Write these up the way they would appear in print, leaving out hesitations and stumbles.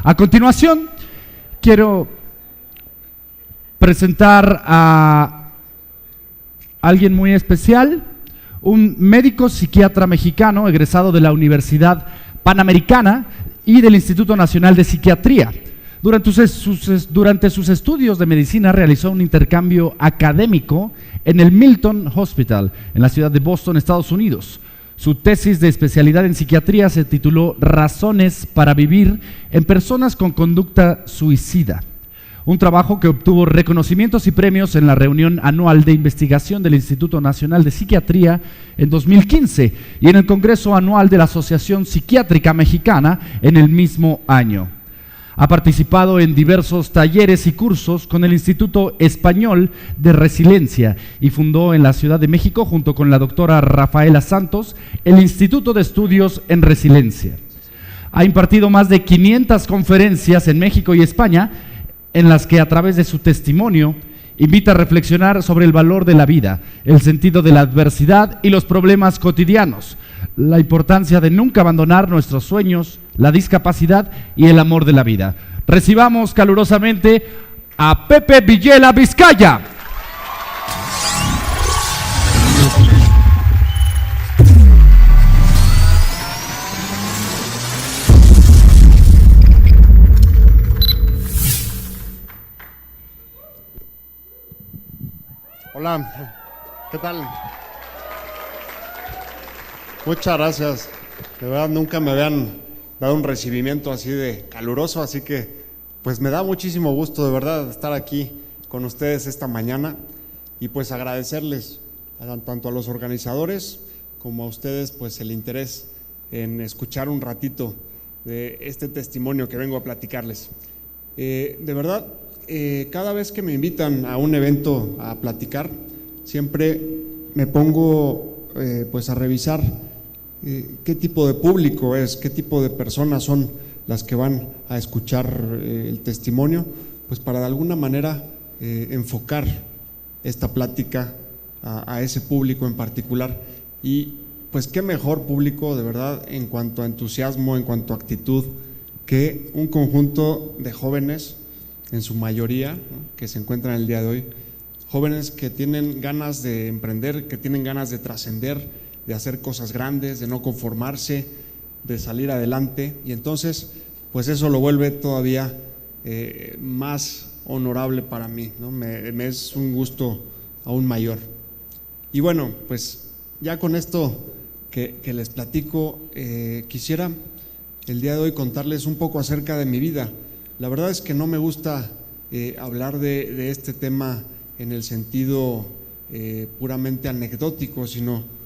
A continuación, quiero presentar a alguien muy especial, un médico psiquiatra mexicano egresado de la Universidad Panamericana y del Instituto Nacional de Psiquiatría. Durante sus estudios de medicina realizó un intercambio académico en el Milton Hospital, en la ciudad de Boston, Estados Unidos. Su tesis de especialidad en psiquiatría se tituló Razones para vivir en personas con conducta suicida. Un trabajo que obtuvo reconocimientos y premios en la reunión anual de investigación del Instituto Nacional de Psiquiatría en 2015 y en el Congreso Anual de la Asociación Psiquiátrica Mexicana en el mismo año. Ha participado en diversos talleres y cursos con el Instituto Español de Resiliencia y fundó en la Ciudad de México, junto con la doctora Rafaela Santos, el Instituto de Estudios en Resiliencia. Ha impartido más de 500 conferencias en México y España, en las que a través de su testimonio invita a reflexionar sobre el valor de la vida, el sentido de la adversidad y los problemas cotidianos, la importancia de nunca abandonar nuestros sueños, la discapacidad y el amor de la vida. Recibamos calurosamente a Pepe Villela Vizcaya. Hola, ¿qué tal? Muchas gracias. De verdad nunca me habían dado un recibimiento así de caluroso, así que pues me da muchísimo gusto de verdad estar aquí con ustedes esta mañana y pues agradecerles tanto a los organizadores como a ustedes pues el interés en escuchar un ratito de este testimonio que vengo a platicarles. De verdad, cada vez que me invitan a un evento a platicar, siempre me pongo pues a revisar qué tipo de público es, qué tipo de personas son las que van a escuchar el testimonio, pues para de alguna manera enfocar esta plática a ese público en particular. Y pues qué mejor público de verdad en cuanto a entusiasmo, en cuanto a actitud, que un conjunto de jóvenes, en su mayoría, ¿no?, que se encuentran el día de hoy, jóvenes que tienen ganas de emprender, que tienen ganas de trascender, de hacer cosas grandes, de no conformarse, de salir adelante, y entonces pues eso lo vuelve todavía más honorable para mí, ¿no? Me es un gusto aún mayor. Y bueno, pues ya con esto que les platico, quisiera el día de hoy contarles un poco acerca de mi vida. La verdad es que no me gusta hablar de este tema en el sentido puramente anecdótico, sino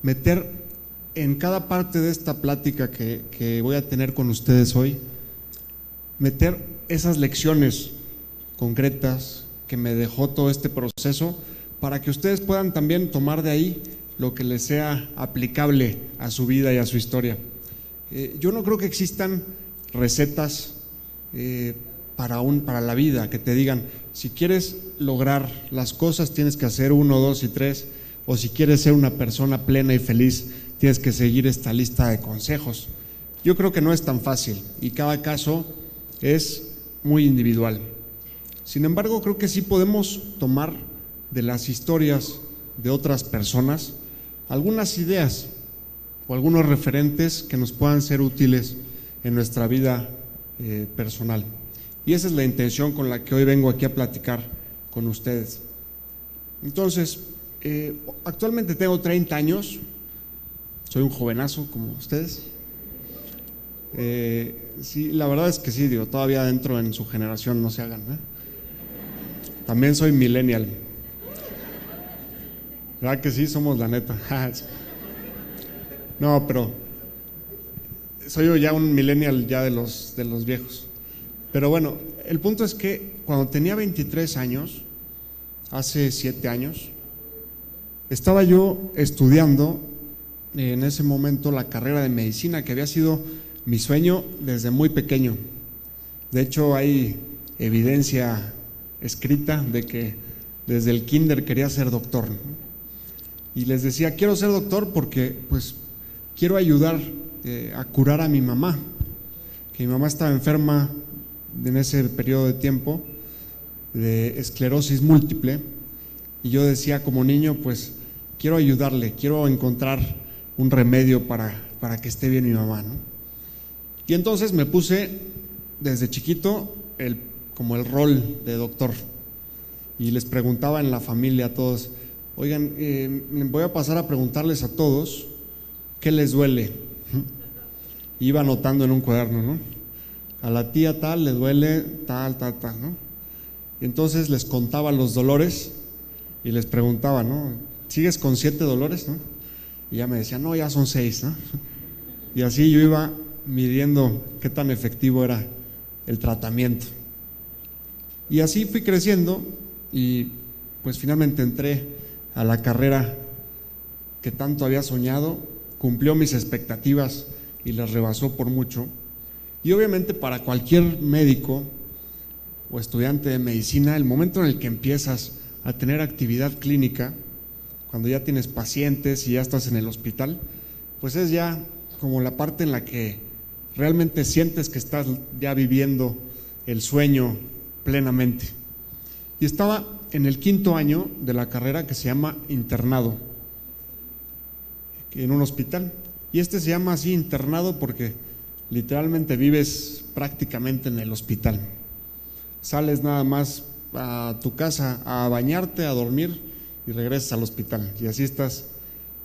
meter en cada parte de esta plática que voy a tener con ustedes hoy, meter esas lecciones concretas que me dejó todo este proceso, para que ustedes puedan también tomar de ahí lo que les sea aplicable a su vida y a su historia. Yo no creo que existan recetas para la vida, que te digan, si quieres lograr las cosas tienes que hacer 1, 2 y 3, o si quieres ser una persona plena y feliz tienes que seguir esta lista de consejos. Yo creo que no es tan fácil y cada caso es muy individual. Sin embargo, creo que sí podemos tomar de las historias de otras personas algunas ideas o algunos referentes que nos puedan ser útiles en nuestra vida personal. Y esa es la intención con la que hoy vengo aquí a platicar con ustedes. Entonces, actualmente tengo 30 años, soy un jovenazo como ustedes. Sí, la verdad es que sí, digo, todavía dentro en su generación no se hagan, ¿eh? También soy millennial. ¿Verdad que sí? Somos la neta. No, pero soy yo ya un millennial ya de los viejos. Pero bueno, el punto es que cuando tenía 23 años, hace 7 años, estaba yo estudiando en ese momento la carrera de medicina, que había sido mi sueño desde muy pequeño. De hecho, hay evidencia escrita de que desde el kinder quería ser doctor, ¿no? Y les decía, quiero ser doctor porque pues quiero ayudar a curar a mi mamá, que mi mamá estaba enferma en ese periodo de tiempo de esclerosis múltiple, y yo decía como niño, pues quiero ayudarle, quiero encontrar un remedio para que esté bien mi mamá, ¿no? Y entonces me puse desde chiquito como el rol de doctor, y les preguntaba en la familia a todos: oigan, voy a pasar a preguntarles a todos qué les duele. Iba anotando en un cuaderno, ¿no? A la tía tal le duele tal, ¿no? Y entonces les contaba los dolores y les preguntaba, ¿no? ¿Sigues con 7 dolores, no? Y ya me decían, no, ya son 6, ¿no? Y así yo iba midiendo qué tan efectivo era el tratamiento. Y así fui creciendo y pues finalmente entré a la carrera que tanto había soñado, cumplió mis expectativas y las rebasó por mucho. Y obviamente para cualquier médico o estudiante de medicina, el momento en el que empiezas a tener actividad clínica, cuando ya tienes pacientes y ya estás en el hospital, pues es ya como la parte en la que realmente sientes que estás ya viviendo el sueño plenamente. Y estaba en el 5.º año de la carrera, que se llama internado, en un hospital. Y se llama así, internado, porque literalmente vives prácticamente en el hospital. Sales nada más a tu casa a bañarte, a dormir y regresas al hospital. Y así estás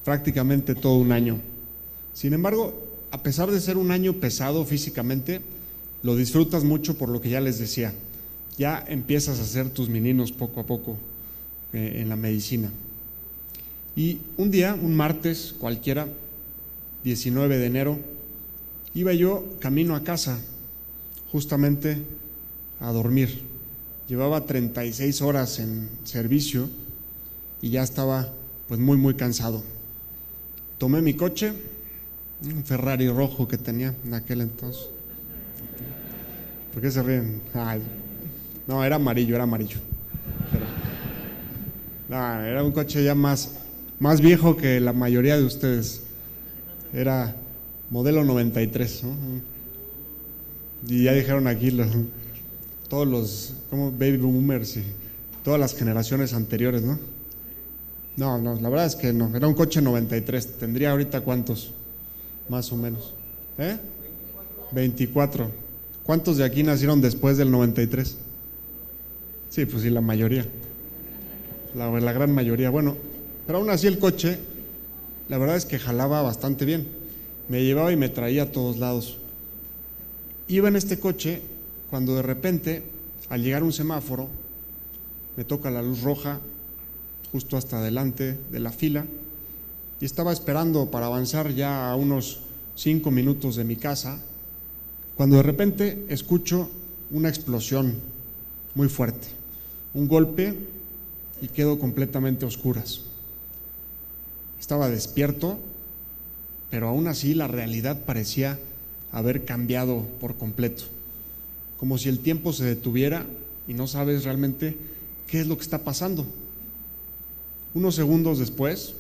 prácticamente todo un año. Sin embargo, a pesar de ser un año pesado físicamente, lo disfrutas mucho por lo que ya les decía. Ya empiezas a hacer tus meninos poco a poco en la medicina. Y un día, un martes cualquiera, 19 de enero, iba yo camino a casa, justamente a dormir. Llevaba 36 horas en servicio y ya estaba pues muy cansado. Tomé mi coche, un Ferrari rojo que tenía en aquel entonces. ¿Por qué se ríen? Ay, no, era amarillo. Pero, no, era un coche ya más viejo que la mayoría de ustedes. Era modelo 93, ¿no? Y ya dijeron aquí todos los como baby boomers y todas las generaciones anteriores, ¿no? No, la verdad es que no, era un coche 93. ¿Tendría ahorita cuántos? Más o menos. 24. ¿Cuántos de aquí nacieron después del 93? Sí, pues sí, la mayoría. La gran mayoría. Bueno, pero aún así el coche, la verdad es que jalaba bastante bien. Me llevaba y me traía a todos lados. Iba en este coche cuando de repente, al llegar a un semáforo, me toca la luz roja justo hasta adelante de la fila y estaba esperando para avanzar ya a unos 5 minutos de mi casa, cuando de repente escucho una explosión muy fuerte, un golpe, y quedo completamente a oscuras. Estaba despierto, pero aún así la realidad parecía haber cambiado por completo, como si el tiempo se detuviera y no sabes realmente qué es lo que está pasando. Unos segundos después,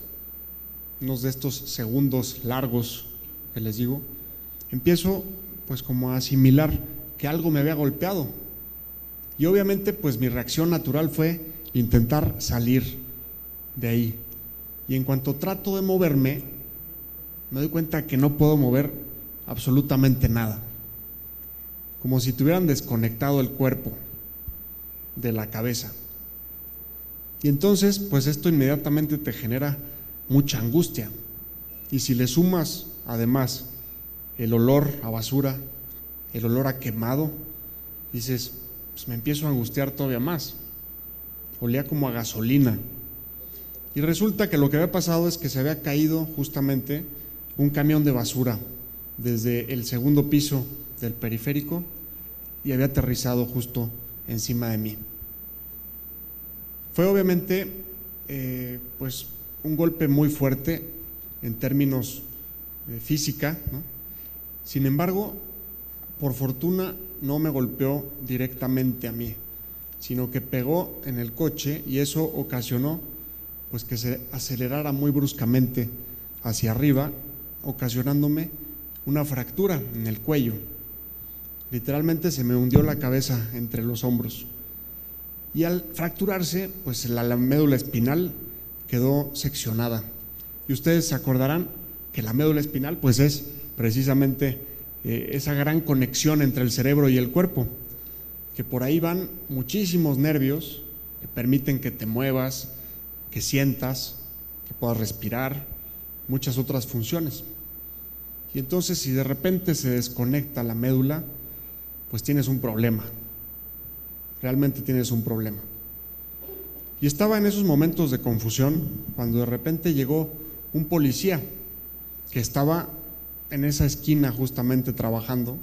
unos de estos segundos largos que les digo, empiezo pues como a asimilar que algo me había golpeado. Y obviamente pues mi reacción natural fue intentar salir de ahí. Y en cuanto trato de moverme, me doy cuenta que no puedo mover absolutamente nada. Como si tuvieran desconectado el cuerpo de la cabeza. Y entonces, pues esto inmediatamente te genera mucha angustia. Y si le sumas, además, el olor a basura, el olor a quemado, dices, pues me empiezo a angustiar todavía más. Olía como a gasolina. Y resulta que lo que había pasado es que se había caído justamente un camión de basura desde el 2.º piso del periférico y había aterrizado justo encima de mí. Fue obviamente pues un golpe muy fuerte en términos de física, ¿no? Sin embargo, por fortuna no me golpeó directamente a mí, sino que pegó en el coche y eso ocasionó pues que se acelerara muy bruscamente hacia arriba, ocasionándome una fractura en el cuello. Literalmente se me hundió la cabeza entre los hombros. Y al fracturarse, pues la médula espinal quedó seccionada. Y ustedes se acordarán que la médula espinal pues es precisamente esa gran conexión entre el cerebro y el cuerpo, que por ahí van muchísimos nervios que permiten que te muevas, que sientas, que puedas respirar, muchas otras funciones. Y entonces si de repente se desconecta la médula, pues tienes un problema, realmente tienes un problema. Y estaba en esos momentos de confusión cuando de repente llegó un policía que estaba en esa esquina justamente trabajando,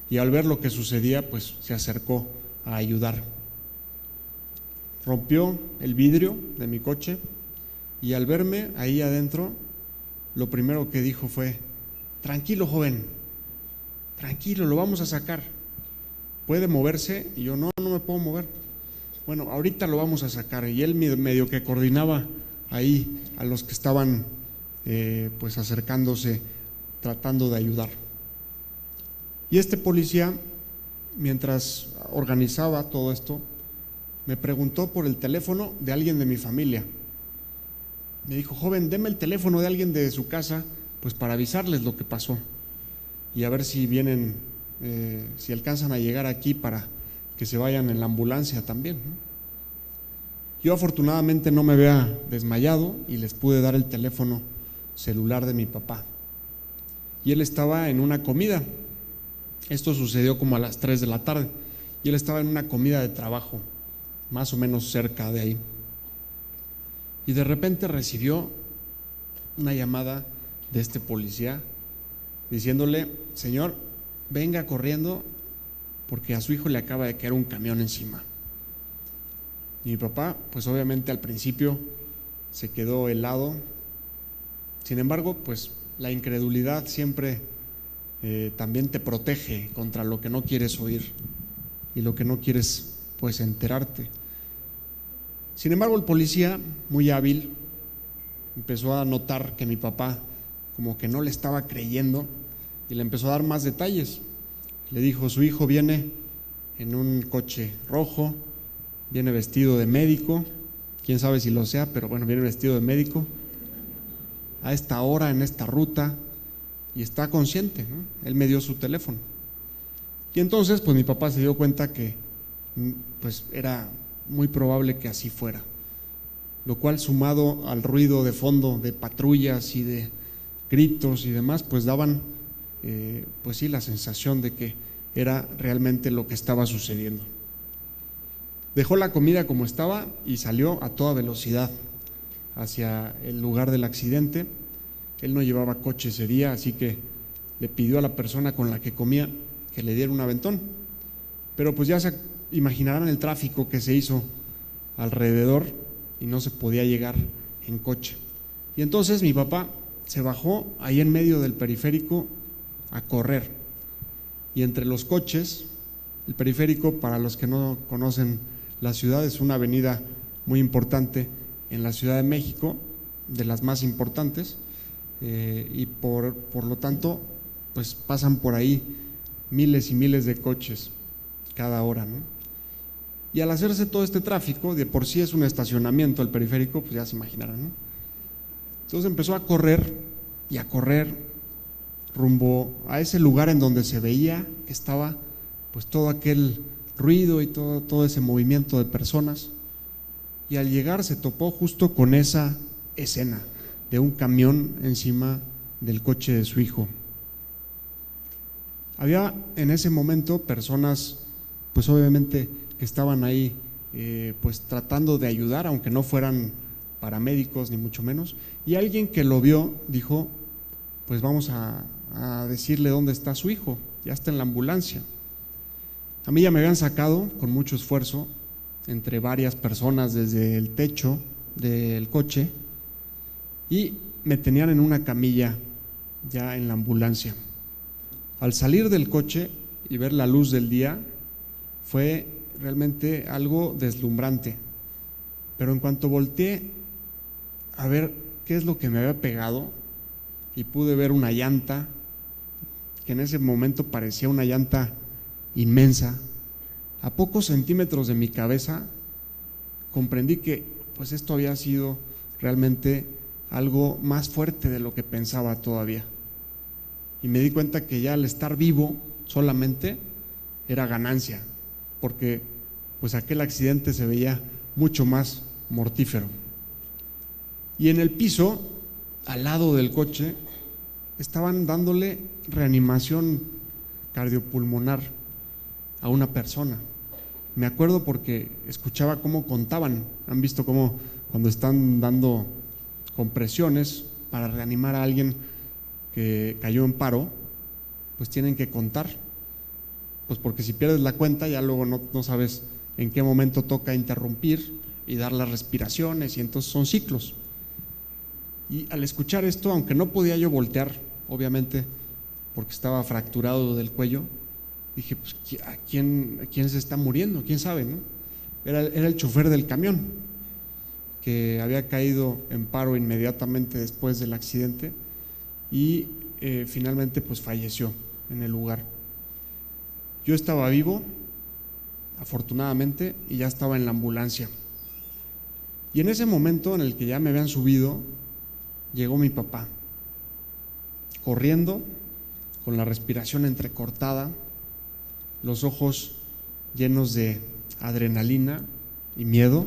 y al ver lo que sucedía pues se acercó a ayudar. Rompió el vidrio de mi coche y al verme ahí adentro, lo primero que dijo fue: tranquilo, joven, tranquilo, lo vamos a sacar. ¿Puede moverse? Y yo, no me puedo mover. Bueno, ahorita lo vamos a sacar. Y él medio que coordinaba ahí a los que estaban pues acercándose, tratando de ayudar. Y este policía, mientras organizaba todo esto, me preguntó por el teléfono de alguien de mi familia. Me dijo: joven, deme el teléfono de alguien de su casa, pues para avisarles lo que pasó y a ver si vienen, si alcanzan a llegar aquí para que se vayan en la ambulancia también, ¿no? Yo afortunadamente no me había desmayado y les pude dar el teléfono celular de mi papá. Y él estaba en una comida. Esto sucedió como a las 3 de la tarde. Y él estaba en una comida de trabajo, más o menos cerca de ahí. Y de repente recibió una llamada de este policía diciéndole: señor, venga corriendo porque a su hijo le acaba de caer un camión encima. Y mi papá, pues obviamente al principio se quedó helado. Sin embargo, pues la incredulidad siempre también te protege contra lo que no quieres oír y lo que no quieres pues enterarte. Sin embargo, el policía, muy hábil, empezó a notar que mi papá como que no le estaba creyendo y le empezó a dar más detalles. Le dijo: su hijo viene en un coche rojo, viene vestido de médico, quién sabe si lo sea, pero bueno, viene vestido de médico, a esta hora, en esta ruta, y está consciente, ¿no? Él me dio su teléfono. Y entonces pues mi papá se dio cuenta que pues era muy probable que así fuera, lo cual, sumado al ruido de fondo de patrullas y de gritos y demás, pues daban pues sí, la sensación de que era realmente lo que estaba sucediendo. Dejó la comida como estaba y salió a toda velocidad hacia el lugar del accidente. Él no llevaba coche ese día, así que le pidió a la persona con la que comía que le diera un aventón. Pero pues ya se imaginarán el tráfico que se hizo alrededor y no se podía llegar en coche. Y entonces mi papá se bajó ahí en medio del periférico a correr. Y entre los coches, el periférico, para los que no conocen la ciudad, es una avenida muy importante en la Ciudad de México, de las más importantes, y por lo tanto pues pasan por ahí miles y miles de coches cada hora, ¿no? Y al hacerse todo este tráfico, de por sí es un estacionamiento el periférico, pues ya se imaginarán, ¿no? Entonces empezó a correr y a correr rumbo a ese lugar en donde se veía que estaba pues todo aquel ruido y todo ese movimiento de personas. Y al llegar se topó justo con esa escena de un camión encima del coche de su hijo. Había en ese momento personas pues obviamente que estaban ahí pues tratando de ayudar, aunque no fueran paramédicos ni mucho menos, y alguien que lo vio dijo: pues vamos a decirle dónde está su hijo, ya está en la ambulancia. A mí ya me habían sacado con mucho esfuerzo entre varias personas desde el techo del coche y me tenían en una camilla ya en la ambulancia. Al salir del coche y ver la luz del día fue realmente algo deslumbrante, pero en cuanto volteé a ver qué es lo que me había pegado y pude ver una llanta que en ese momento parecía una llanta inmensa. A pocos centímetros de mi cabeza comprendí que pues esto había sido realmente algo más fuerte de lo que pensaba todavía. Y me di cuenta que ya al estar vivo solamente era ganancia, porque pues aquel accidente se veía mucho más mortífero. Y en el piso, al lado del coche, estaban dándole reanimación cardiopulmonar a una persona. Me acuerdo porque escuchaba cómo contaban. Han visto cómo cuando están dando compresiones para reanimar a alguien que cayó en paro, pues tienen que contar, pues porque si pierdes la cuenta ya luego no sabes en qué momento toca interrumpir y dar las respiraciones, y entonces son ciclos. Y al escuchar esto, aunque no podía yo voltear, obviamente, porque estaba fracturado del cuello, dije, pues ¿a quién se está muriendo? ¿Quién sabe, no? Era el chofer del camión, que había caído en paro inmediatamente después del accidente y finalmente pues falleció en el lugar. Yo estaba vivo, afortunadamente, y ya estaba en la ambulancia. Y en ese momento en el que ya me habían subido, llegó mi papá, corriendo, con la respiración entrecortada, los ojos llenos de adrenalina y miedo,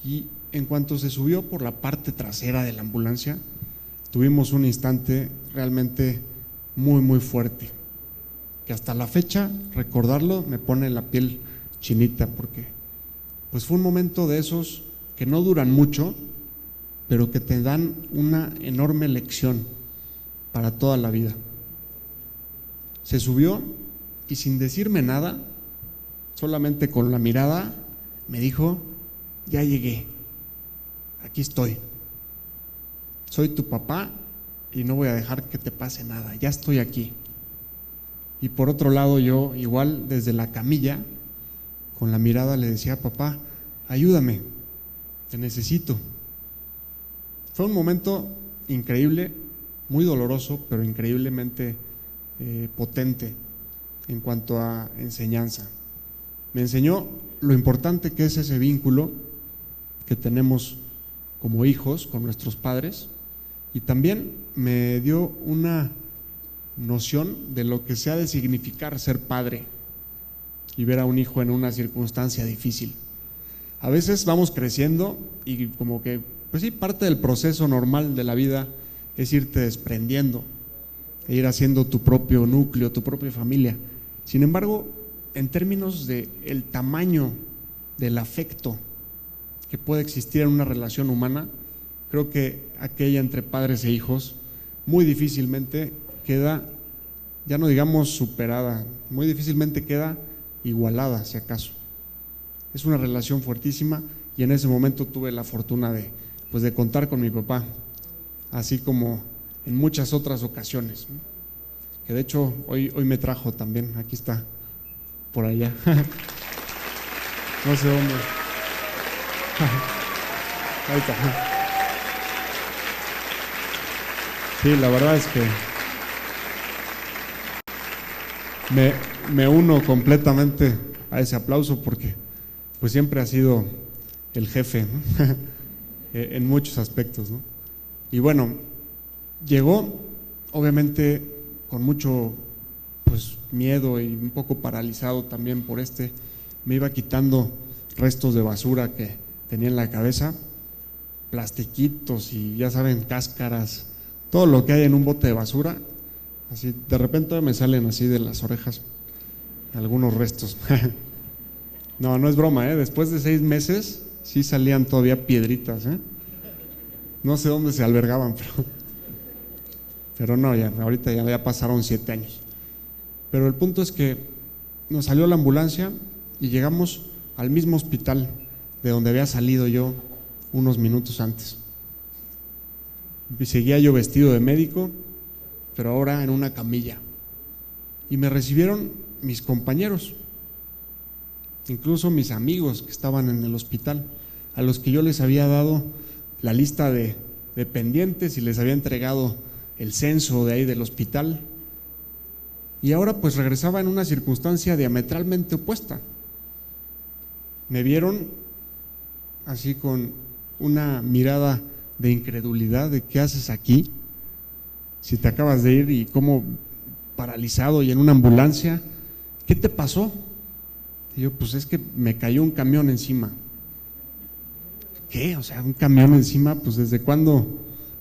y en cuanto se subió por la parte trasera de la ambulancia, tuvimos un instante realmente muy, muy fuerte, que hasta la fecha, recordarlo, me pone la piel chinita, porque pues fue un momento de esos que no duran mucho, pero que te dan una enorme lección para toda la vida. Se subió y sin decirme nada, solamente con la mirada, me dijo: ya llegué, aquí estoy, soy tu papá y no voy a dejar que te pase nada, ya estoy aquí. Y por otro lado, yo igual desde la camilla, con la mirada le decía: papá, ayúdame, te necesito. Fue un momento increíble, muy doloroso, pero increíblemente potente en cuanto a enseñanza. Me enseñó lo importante que es ese vínculo que tenemos como hijos con nuestros padres, y también me dio una noción de lo que se ha de significar ser padre y ver a un hijo en una circunstancia difícil. A veces vamos creciendo y como que, pues sí, parte del proceso normal de la vida es irte desprendiendo e ir haciendo tu propio núcleo, tu propia familia. Sin embargo, en términos de el tamaño del afecto que puede existir en una relación humana, creo que aquella entre padres e hijos muy difícilmente queda, ya no digamos superada, muy difícilmente queda igualada, si acaso. Es una relación fuertísima, y en ese momento tuve la fortuna de contar con mi papá, así como en muchas otras ocasiones, que de hecho hoy me trajo también, aquí está, por allá, no sé dónde. Ahí está. Sí, la verdad es que me uno completamente a ese aplauso, porque pues siempre ha sido el jefe, ¿no? En muchos aspectos, ¿no? Y bueno, llegó obviamente con mucho miedo y un poco paralizado también por me iba quitando restos de basura que tenía en la cabeza, plastiquitos y ya saben, cáscaras, todo lo que hay en un bote de basura. Así de repente me salen así de las orejas algunos restos. No es broma, después de 6 meses sí salían todavía piedritas, no sé dónde se albergaban, pero no, ya ahorita ya pasaron 7 años. Pero el punto es que nos salió la ambulancia y llegamos al mismo hospital de donde había salido yo unos minutos antes. Y seguía yo vestido de médico, pero ahora en una camilla. Y me recibieron mis compañeros, incluso mis amigos que estaban en el hospital, a los que yo les había dado la lista de pendientes y les había entregado el censo de ahí del hospital. y ahora pues regresaba en una circunstancia diametralmente opuesta. Me vieron así con una mirada de incredulidad de ¿qué haces aquí? Si te acabas de ir y como paralizado y en una ambulancia, ¿qué te pasó? Y yo, pues es que me cayó un camión encima. ¿Qué? O sea, un camión encima, pues ¿desde cuándo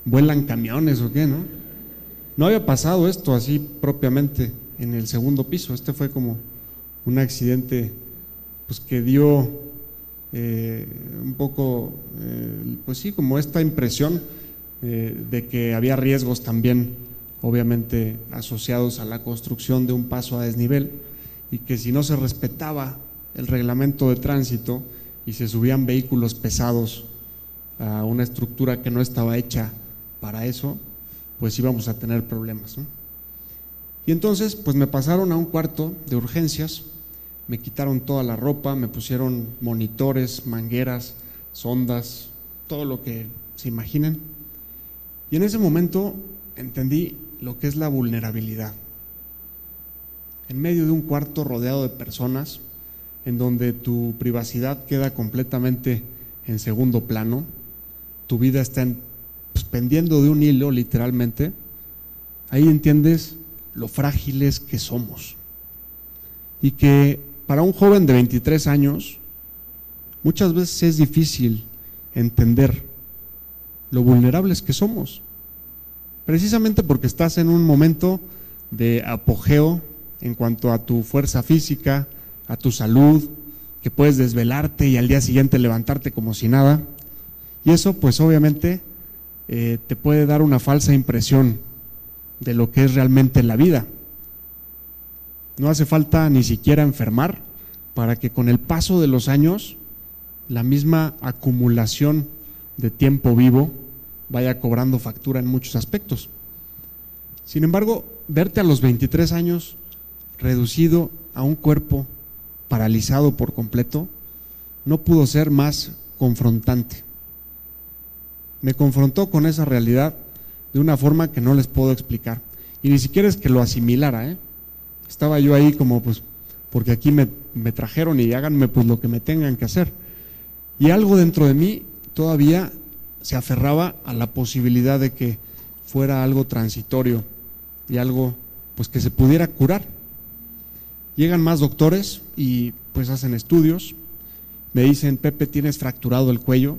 vuelan camiones o qué, no? No había pasado esto así propiamente en el segundo piso. Este fue como un accidente pues que dio un poco, pues sí, como esta impresión de que había riesgos también, obviamente asociados a la construcción de un paso a desnivel, y que si no se respetaba el reglamento de tránsito y se subían vehículos pesados a una estructura que no estaba hecha para eso, pues íbamos a tener problemas, ¿no? Y entonces pues me pasaron a un cuarto de urgencias, me quitaron toda la ropa, me pusieron monitores, mangueras, sondas, todo lo que se imaginen, y en ese momento entendí lo que es la vulnerabilidad. En medio de un cuarto rodeado de personas, en donde tu privacidad queda completamente en segundo plano, tu vida está pues, pendiendo de un hilo literalmente, ahí entiendes lo frágiles que somos. Y que para un joven de 23 años, muchas veces es difícil entender lo vulnerables que somos, precisamente porque estás en un momento de apogeo en cuanto a tu fuerza física, a tu salud, que puedes desvelarte y al día siguiente levantarte como si nada, y eso pues obviamente te puede dar una falsa impresión de lo que es realmente la vida. No hace falta ni siquiera enfermar para que con el paso de los años la misma acumulación de tiempo vivo vaya cobrando factura en muchos aspectos. Sin embargo, verte a los 23 años reducido a un cuerpo paralizado por completo no pudo ser más confrontante. Me confrontó con esa realidad de una forma que no les puedo explicar, y ni siquiera es que lo asimilara, estaba yo ahí como pues porque aquí me trajeron y háganme pues lo que me tengan que hacer, y algo dentro de mí todavía se aferraba a la posibilidad de que fuera algo transitorio y algo pues que se pudiera curar. Llegan más doctores y pues hacen estudios, me dicen: Pepe, tienes fracturado el cuello,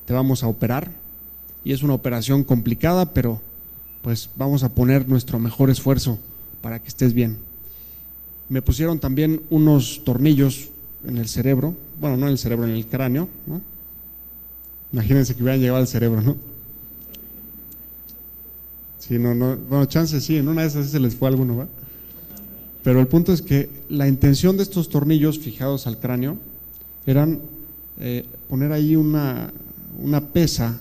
te vamos a operar, y es una operación complicada, pero pues vamos a poner nuestro mejor esfuerzo para que estés bien. Me pusieron también unos tornillos en el cerebro, bueno, no en el cerebro, en el cráneo, ¿no? Imagínense que hubieran llegado al cerebro, ¿no? Sí, bueno, chance sí, en una de esas se les fue alguno, ¿va? Pero el punto es que la intención de estos tornillos fijados al cráneo eran poner ahí una pesa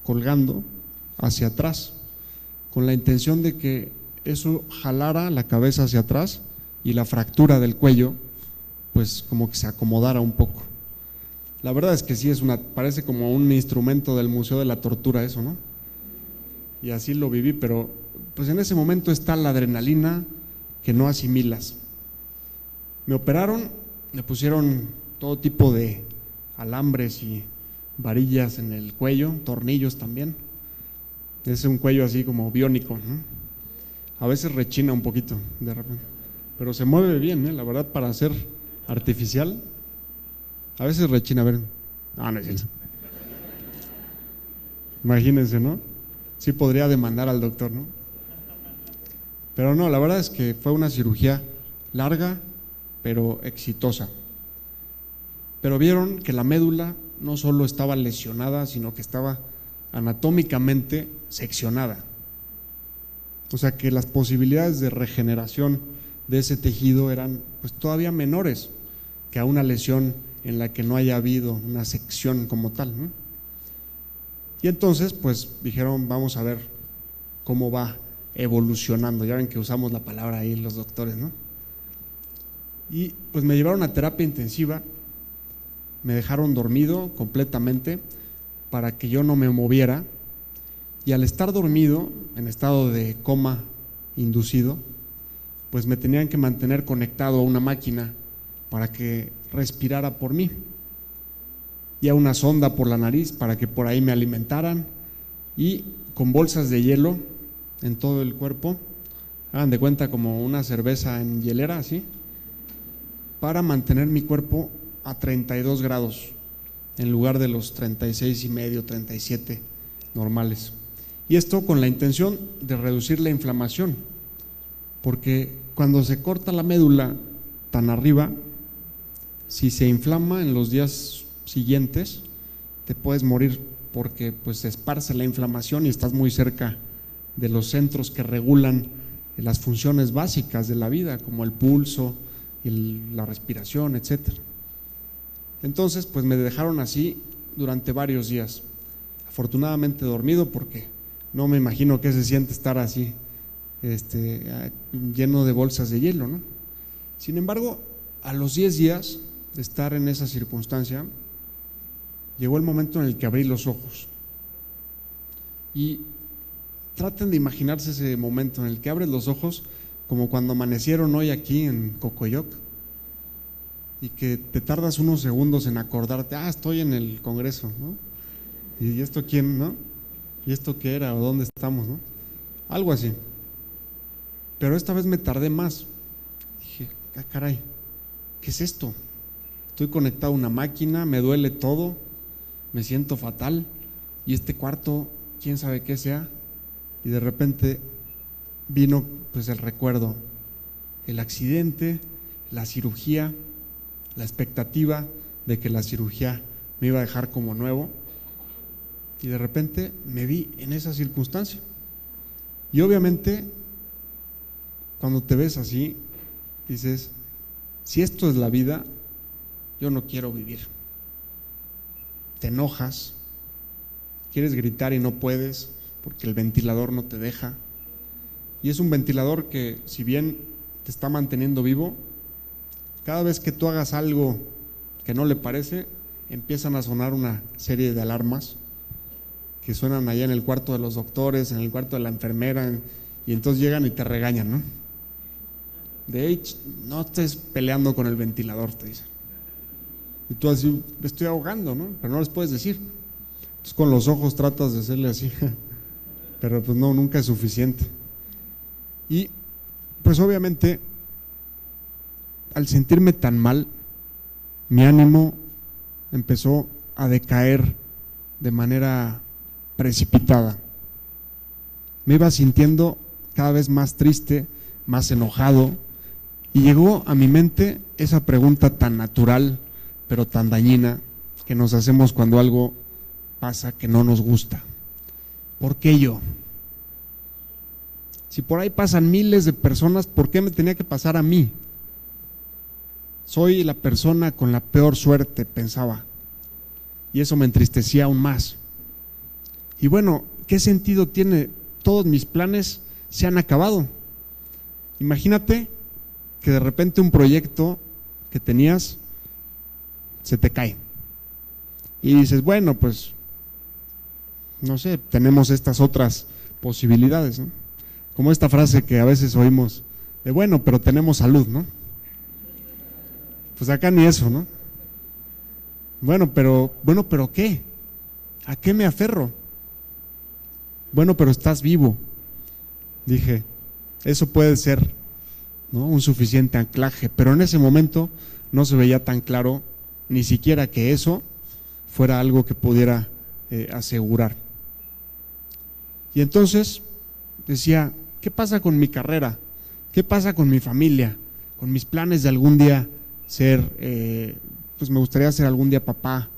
colgando hacia atrás, con la intención de que eso jalara la cabeza hacia atrás y la fractura del cuello pues como que se acomodara un poco. La verdad es que sí, parece como un instrumento del Museo de la Tortura eso, ¿no? Y así lo viví, pero pues en ese momento está la adrenalina que no asimilas. Me operaron, me pusieron todo tipo de alambres y varillas en el cuello, tornillos también. Es un cuello así como biónico, ¿no? A veces rechina un poquito de repente, pero se mueve bien, la verdad, para ser artificial. A veces rechina, a ver. No es cierto. Imagínense, ¿no? Sí podría demandar al doctor, ¿no? Pero no, la verdad es que fue una cirugía larga, pero exitosa. Pero vieron que la médula no solo estaba lesionada, sino que estaba anatómicamente seccionada. O sea que las posibilidades de regeneración de ese tejido eran pues todavía menores que a una lesión en la que no haya habido una sección como tal, ¿no? Y entonces pues dijeron: vamos a ver cómo va evolucionando. Ya ven que usamos la palabra ahí los doctores, ¿no? Y pues me llevaron a terapia intensiva, me dejaron dormido completamente para que yo no me moviera, y al estar dormido en estado de coma inducido, pues me tenían que mantener conectado a una máquina para que respirara por mí, y a una sonda por la nariz para que por ahí me alimentaran, y con bolsas de hielo en todo el cuerpo, hagan de cuenta como una cerveza en hielera así, para mantener mi cuerpo a 32 grados en lugar de los 36 y medio, 37 normales. Y esto con la intención de reducir la inflamación, porque cuando se corta la médula tan arriba, si se inflama en los días siguientes, te puedes morir, porque pues se esparce la inflamación y estás muy cerca de los centros que regulan las funciones básicas de la vida, como el pulso, la respiración, etcétera. Entonces pues me dejaron así durante varios días, afortunadamente dormido, porque no me imagino qué se siente estar así, lleno de bolsas de hielo, ¿no? Sin embargo, a los 10 días de estar en esa circunstancia, llegó el momento en el que abrí los ojos. Y traten de imaginarse ese momento en el que abres los ojos, como cuando amanecieron hoy aquí en Cocoyoc, y que te tardas unos segundos en acordarte, estoy en el Congreso, ¿no? ¿Y esto quién, no? ¿Y esto qué era? ¿O dónde estamos, no? Algo así. Pero esta vez me tardé más. Dije, caray, ¿qué es esto? Estoy conectado a una máquina, me duele todo, me siento fatal, y este cuarto, quién sabe qué sea. Y de repente vino pues el recuerdo, el accidente, la cirugía, la expectativa de que la cirugía me iba a dejar como nuevo, y de repente me vi en esa circunstancia. Y obviamente cuando te ves así, dices, si esto es la vida, yo no quiero vivir. Te enojas, quieres gritar y no puedes porque el ventilador no te deja, y es un ventilador que, si bien te está manteniendo vivo, cada vez que tú hagas algo que no le parece, empiezan a sonar una serie de alarmas que suenan allá en el cuarto de los doctores, en el cuarto de la enfermera, y entonces llegan y te regañan, ¿no? De hecho, no estés peleando con el ventilador, te dicen. Y tú así, me estoy ahogando, ¿no? Pero no les puedes decir. Entonces con los ojos tratas de hacerle así, pero pues no, nunca es suficiente. Y pues obviamente, al sentirme tan mal, mi ánimo empezó a decaer de manera precipitada. Me iba sintiendo cada vez más triste, más enojado, y llegó a mi mente esa pregunta tan natural, pero tan dañina, que nos hacemos cuando algo pasa que no nos gusta. ¿Por qué yo? Si por ahí pasan miles de personas, ¿por qué me tenía que pasar a mí? Soy la persona con la peor suerte, pensaba, y eso me entristecía aún más. Y bueno, ¿qué sentido tiene? Todos mis planes se han acabado. Imagínate que de repente un proyecto que tenías se te cae y dices, bueno, pues no sé, tenemos estas otras posibilidades, ¿no? Como esta frase que a veces oímos de, bueno, pero tenemos salud, ¿no? Pues acá ni eso, ¿no? Bueno, pero ¿qué? ¿A qué me aferro? Bueno, pero estás vivo. Dije, eso puede ser, ¿no?, un suficiente anclaje, pero en ese momento no se veía tan claro ni siquiera que eso fuera algo que pudiera asegurar. Y entonces decía, ¿qué pasa con mi carrera? ¿Qué pasa con mi familia? Con mis planes de algún día ser, pues me gustaría ser algún día papá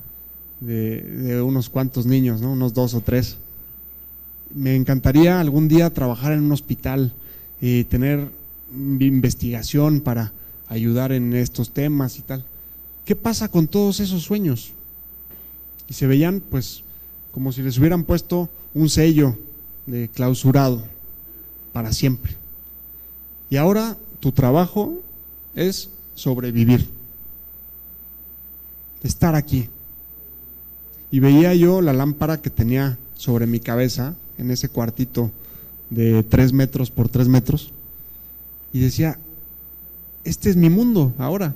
de unos cuantos niños, ¿no?, unos 2 o 3. Me encantaría algún día trabajar en un hospital y tener investigación para ayudar en estos temas y tal. ¿Qué pasa con todos esos sueños? Y se veían pues como si les hubieran puesto un sello de clausurado para siempre. Y ahora tu trabajo es sobrevivir, estar aquí. Y veía yo la lámpara que tenía sobre mi cabeza en ese cuartito de 3 metros por 3 metros, y decía, este es mi mundo ahora.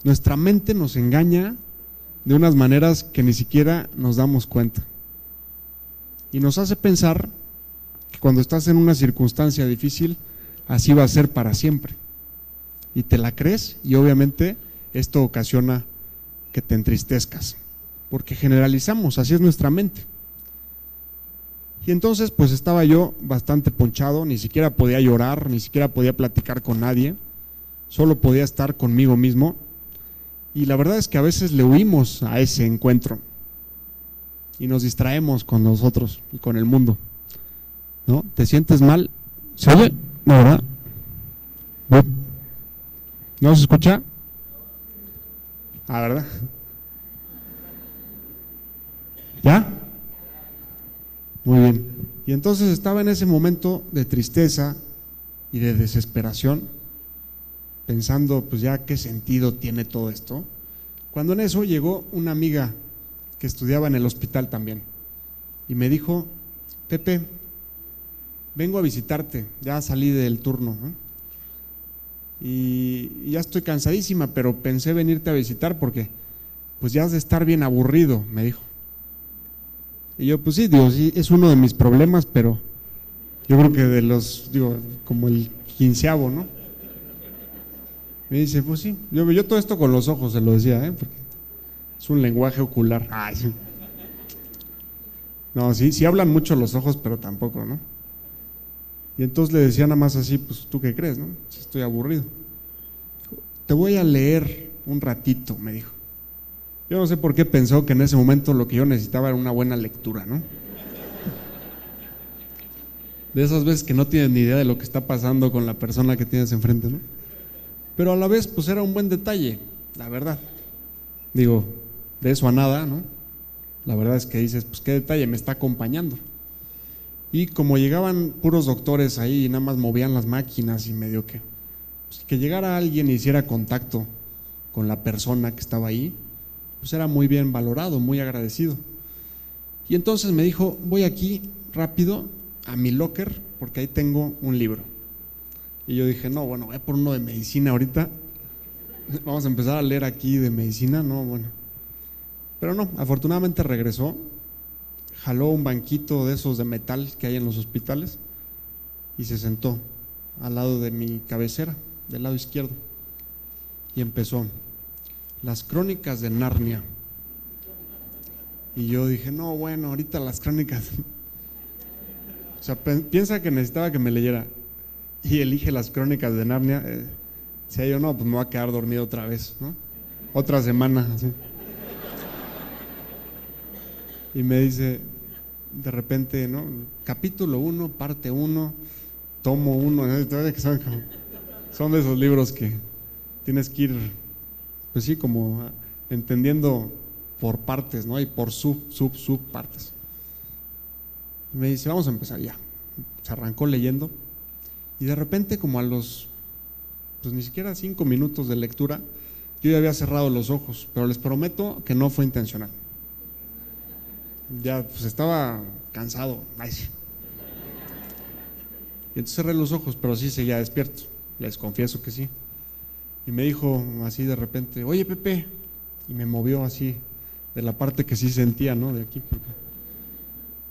Nuestra mente nos engaña de unas maneras que ni siquiera nos damos cuenta. Y nos hace pensar que cuando estás en una circunstancia difícil, así va a ser para siempre. Y te la crees, y obviamente esto ocasiona que te entristezcas, porque generalizamos, así es nuestra mente. Y entonces pues estaba yo bastante ponchado, ni siquiera podía llorar, ni siquiera podía platicar con nadie, solo podía estar conmigo mismo. Y la verdad es que a veces le huimos a ese encuentro y nos distraemos con nosotros y con el mundo, ¿no? ¿Te sientes mal? ¿Se oye? No, ¿verdad? ¿No se escucha? Ah, ¿verdad? ¿Ya? Muy bien. Y entonces estaba en ese momento de tristeza y de desesperación, pensando pues ya qué sentido tiene todo esto, cuando en eso llegó una amiga que estudiaba en el hospital también y me dijo, Pepe, vengo a visitarte, ya salí del turno, ¿no? Y ya estoy cansadísima, pero pensé venirte a visitar porque pues ya has de estar bien aburrido, me dijo. Y yo pues sí, digo, sí, es uno de mis problemas, pero yo creo que de los, digo, como el 15º, ¿no? Me dice, pues sí, yo todo esto con los ojos se lo decía, porque es un lenguaje ocular. Ay, sí. No, sí hablan mucho los ojos, pero tampoco, ¿no? Y entonces le decía nada más así, pues ¿tú qué crees, no? Si estoy aburrido. Te voy a leer un ratito, me dijo. Yo no sé por qué pensó que en ese momento lo que yo necesitaba era una buena lectura, ¿no? De esas veces que no tienes ni idea de lo que está pasando con la persona que tienes enfrente, ¿no? Pero a la vez, pues era un buen detalle, la verdad. Digo, de eso a nada, ¿no? La verdad es que dices, pues qué detalle, me está acompañando. Y como llegaban puros doctores ahí y nada más movían las máquinas y medio que, pues que llegara alguien y hiciera contacto con la persona que estaba ahí, pues era muy bien valorado, muy agradecido. Y entonces me dijo, voy aquí rápido a mi locker porque ahí tengo un libro. Y yo dije, no, bueno, voy a por uno de medicina ahorita, vamos a empezar a leer aquí de medicina, no, bueno. Pero no, afortunadamente regresó, jaló un banquito de esos de metal que hay en los hospitales y se sentó al lado de mi cabecera, del lado izquierdo, y empezó, las crónicas de Narnia. Y yo dije, no, bueno, ahorita las crónicas. O sea, piensa que necesitaba que me leyera y elige las crónicas de Narnia. Decía yo, no, pues me voy a quedar dormido otra vez, ¿no? Otra semana, así. Y me dice, de repente, ¿no? Capítulo 1, parte 1, tomo 1, ¿no? Son de esos libros que tienes que ir, pues sí, como entendiendo por partes, ¿no? Y por subpartes. Y me dice, vamos a empezar ya. Se arrancó leyendo y de repente como a los, pues ni siquiera 5 minutos de lectura, yo ya había cerrado los ojos, pero les prometo que no fue intencional. Ya pues estaba cansado. Ay, sí. Y entonces cerré los ojos, pero sí seguía despierto, les confieso que sí. Y me dijo así de repente, oye Pepe, y me movió así de la parte que sí sentía, ¿no? De aquí, porque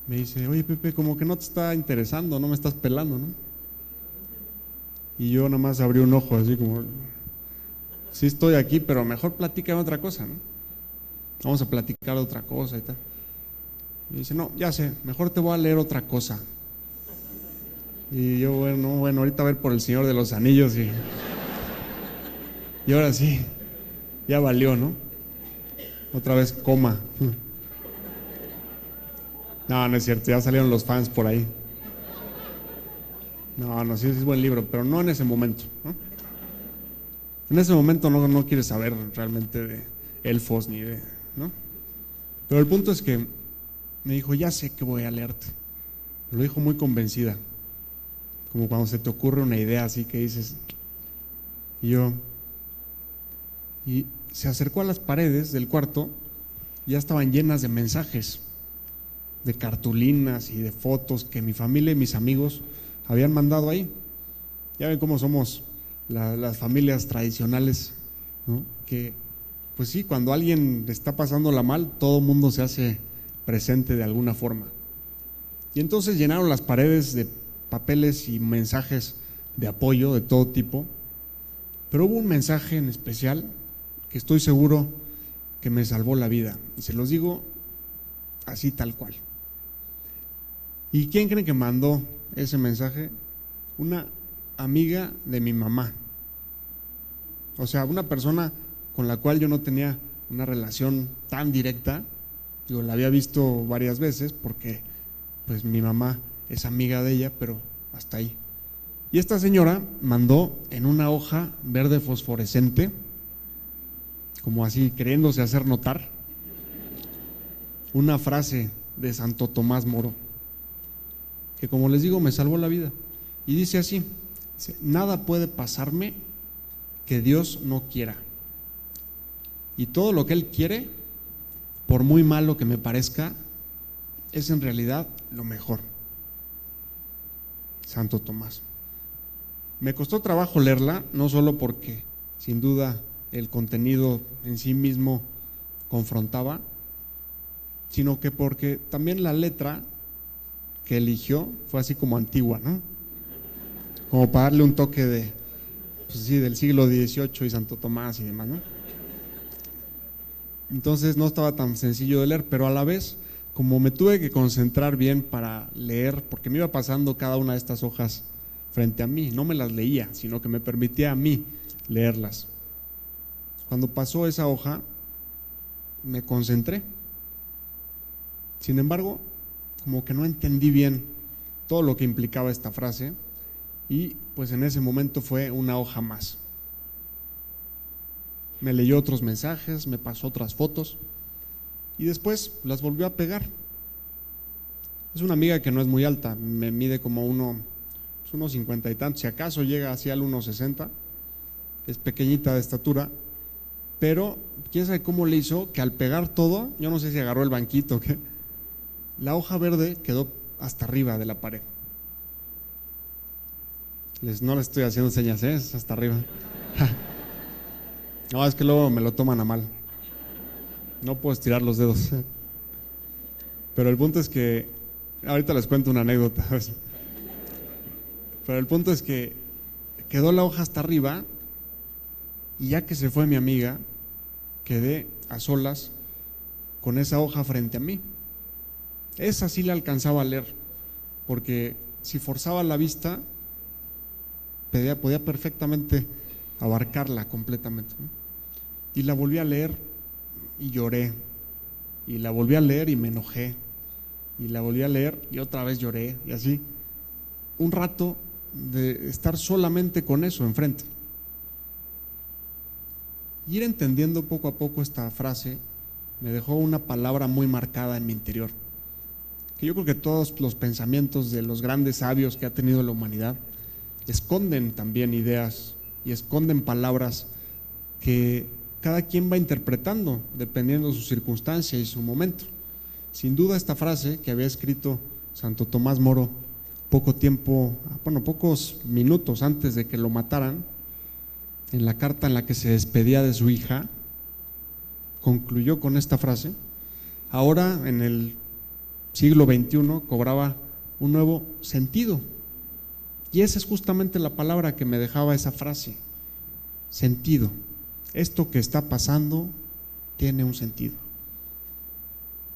me dice, oye Pepe, como que no te está interesando, no me estás pelando, ¿no? Y yo nada más abrí un ojo así como, sí estoy aquí, pero mejor platícame otra cosa, ¿no? Vamos a platicar de otra cosa y tal. Y dice, no, ya sé, mejor te voy a leer otra cosa. Y yo, bueno, ahorita a ver por el Señor de los Anillos y ahora sí, ya valió, ¿no? Otra vez coma. No es cierto, ya salieron los fans por ahí. No, sí es buen libro, pero no en ese momento, ¿no? En ese momento no quieres saber realmente de elfos ni de, ¿no? Pero el punto es que me dijo, ya sé que voy a leerte. Lo dijo muy convencida, como cuando se te ocurre una idea así que dices, y se acercó a las paredes del cuarto, ya estaban llenas de mensajes, de cartulinas y de fotos que mi familia y mis amigos habían mandado ahí. Ya ven cómo somos las familias tradicionales, ¿no? Que pues sí, cuando alguien está pasándola mal, todo el mundo se hace presente de alguna forma. Y entonces llenaron las paredes de papeles y mensajes de apoyo de todo tipo, pero hubo un mensaje en especial que estoy seguro que me salvó la vida, y se los digo así tal cual. ¿Y quién creen que mandó ese mensaje? Una amiga de mi mamá. O sea, una persona con la cual yo no tenía una relación tan directa. Yo la había visto varias veces porque pues mi mamá es amiga de ella, pero hasta ahí. Y esta señora mandó en una hoja verde fosforescente, como así queriéndose hacer notar, una frase de Santo Tomás Moro, que como les digo me salvó la vida. Y dice así: nada puede pasarme que Dios no quiera, y todo lo que Él quiere, por muy malo que me parezca, es en realidad lo mejor. Santo Tomás. Me costó trabajo leerla, no solo porque sin duda el contenido en sí mismo confrontaba, sino que porque también la letra que eligió fue así como antigua, ¿no? Como para darle un toque de, pues sí, del siglo XVIII y Santo Tomás y demás, ¿no? Entonces no estaba tan sencillo de leer, pero a la vez, como me tuve que concentrar bien para leer, porque me iba pasando cada una de estas hojas frente a mí, no me las leía, sino que me permitía a mí leerlas. Cuando pasó esa hoja, me concentré. Sin embargo, como que no entendí bien todo lo que implicaba esta frase, y pues en ese momento fue una hoja más. Me leyó otros mensajes, me pasó otras fotos y después las volvió a pegar. Es una amiga que no es muy alta, me mide como unos 50 y tantos, si acaso llega hacia el 1,60, es pequeñita de estatura, pero quién sabe cómo le hizo que al pegar todo, yo no sé si agarró el banquito o qué, la hoja verde quedó hasta arriba de la pared. No les estoy haciendo señas, es hasta arriba. No, es que luego me lo toman a mal. No puedo estirar los dedos. Pero el punto es que, ahorita les cuento una anécdota. Pero el punto es que quedó la hoja hasta arriba, y ya que se fue mi amiga, quedé a solas con esa hoja frente a mí. Esa sí la alcanzaba a leer, porque si forzaba la vista, podía perfectamente abarcarla completamente, ¿no? Y la volví a leer y lloré, y la volví a leer y me enojé, y la volví a leer y otra vez lloré, y así un rato de estar solamente con eso enfrente. Y ir entendiendo poco a poco esta frase me dejó una palabra muy marcada en mi interior, que yo creo que todos los pensamientos de los grandes sabios que ha tenido la humanidad esconden también ideas y esconden palabras que cada quien va interpretando dependiendo de su circunstancia y su momento. Sin duda esta frase que había escrito Santo Tomás Moro pocos minutos antes de que lo mataran, en la carta en la que se despedía de su hija, concluyó con esta frase. Ahora en el siglo XXI cobraba un nuevo sentido, y esa es justamente la palabra que me dejaba esa frase: sentido. Esto que está pasando tiene un sentido.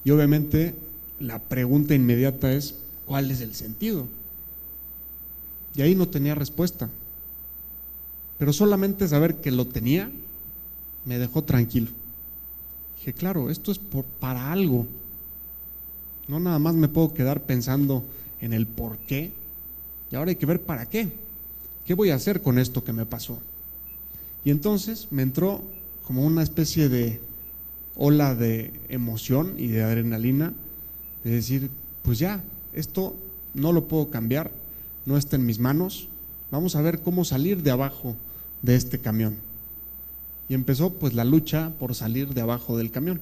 Y obviamente la pregunta inmediata es: ¿cuál es el sentido? Y ahí no tenía respuesta, pero solamente saber que lo tenía me dejó tranquilo. Dije, claro, esto es para algo. No nada más me puedo quedar pensando en el por qué, y ahora hay que ver para qué. ¿Qué voy a hacer con esto que me pasó? Y entonces me entró como una especie de ola de emoción y de adrenalina, de decir, pues ya, esto no lo puedo cambiar, no está en mis manos, vamos a ver cómo salir de abajo de este camión. Y empezó pues la lucha por salir de abajo del camión,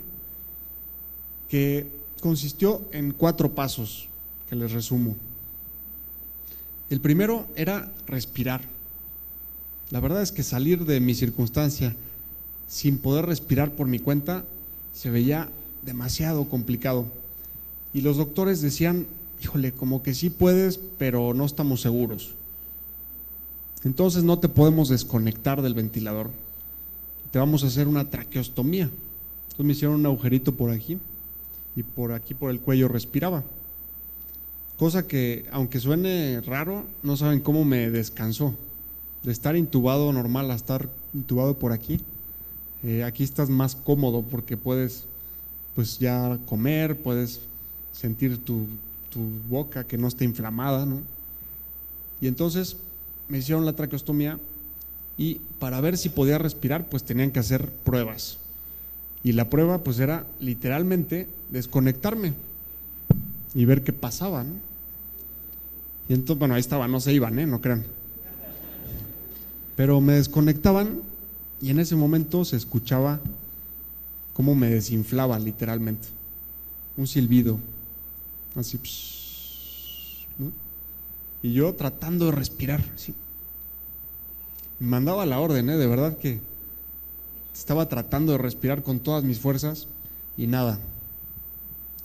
que consistió en 4 pasos que les resumo. El primero era respirar La verdad es que salir de mi circunstancia sin poder respirar por mi cuenta se veía demasiado complicado. Y los doctores decían, híjole, como que sí puedes, pero no estamos seguros. Entonces no te podemos desconectar del ventilador. Te vamos a hacer una traqueostomía. Entonces me hicieron un agujerito por aquí y por aquí por el cuello respiraba. Cosa que, aunque suene raro, no saben cómo me descansó. De estar intubado normal a estar intubado por aquí. Aquí estás más cómodo porque puedes pues ya comer, puedes sentir tu boca que no esté inflamada, ¿no? Y entonces me hicieron la traqueostomía y para ver si podía respirar pues tenían que hacer pruebas. Y la prueba pues era literalmente desconectarme y ver qué pasaba, ¿no? Y entonces, bueno, ahí estaba, no se iban, no crean. Pero me desconectaban y en ese momento se escuchaba cómo me desinflaba literalmente. Un silbido, así, ¿no? Y yo tratando de respirar, así. Me mandaba la orden, de verdad que estaba tratando de respirar con todas mis fuerzas y nada.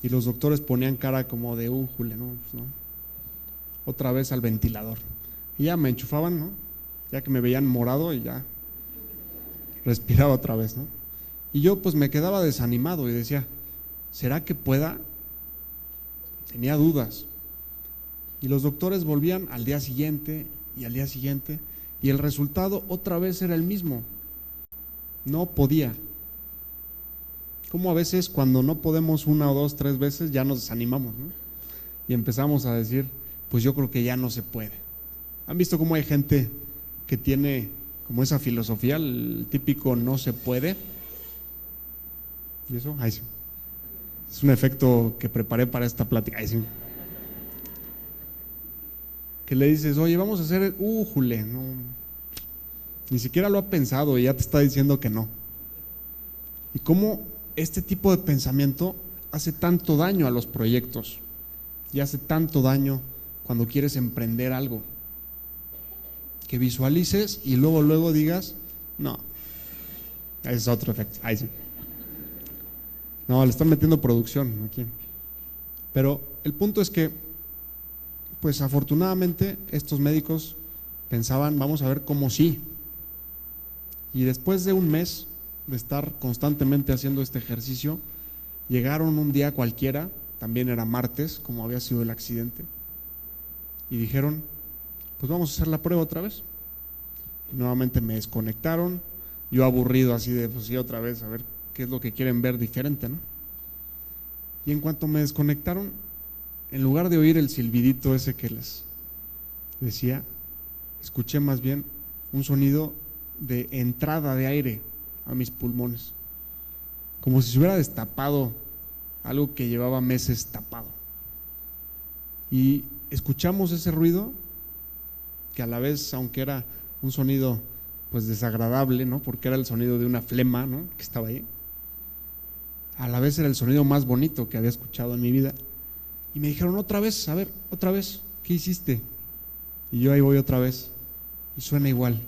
Y los doctores ponían cara como de, Jule, ¿no? Pues no. Otra vez al ventilador. Y ya me enchufaban, ¿no? Ya que me veían morado y ya respiraba otra vez, ¿no? Y yo pues me quedaba desanimado y decía, ¿será que pueda? Tenía dudas. Y los doctores volvían al día siguiente y al día siguiente y el resultado otra vez era el mismo. No podía. Como a veces cuando no podemos una o dos, tres veces ya nos desanimamos, ¿no? Y empezamos a decir, pues yo creo que ya no se puede. ¿Han visto cómo hay gente que tiene como esa filosofía, el típico no se puede? ¿Y eso? Ahí sí. Es un efecto que preparé para esta plática. Ahí sí. Que le dices, oye, vamos a hacer, jule, no. Ni siquiera lo ha pensado y ya te está diciendo que no. Y cómo este tipo de pensamiento hace tanto daño a los proyectos y hace tanto daño cuando quieres emprender algo. Que visualices y luego digas, no. Ese es otro efecto. Ahí sí. No, le están metiendo producción aquí. Pero el punto es que, pues afortunadamente, estos médicos pensaban, vamos a ver cómo sí. Y después de un mes de estar constantemente haciendo este ejercicio, llegaron un día cualquiera, también era martes, como había sido el accidente, y dijeron, pues vamos a hacer la prueba otra vez. Y nuevamente me desconectaron, yo aburrido así de, pues sí, otra vez, a ver qué es lo que quieren ver diferente, ¿no? Y en cuanto me desconectaron, en lugar de oír el silbidito ese que les decía, escuché más bien un sonido de entrada de aire a mis pulmones, como si se hubiera destapado algo que llevaba meses tapado. Y escuchamos ese ruido que a la vez, aunque era un sonido pues desagradable, ¿no? Porque era el sonido de una flema, ¿no? Que estaba ahí. A la vez era el sonido más bonito que había escuchado en mi vida. Y me dijeron otra vez, a ver, otra vez, ¿qué hiciste? Y yo ahí voy otra vez. Y suena igual.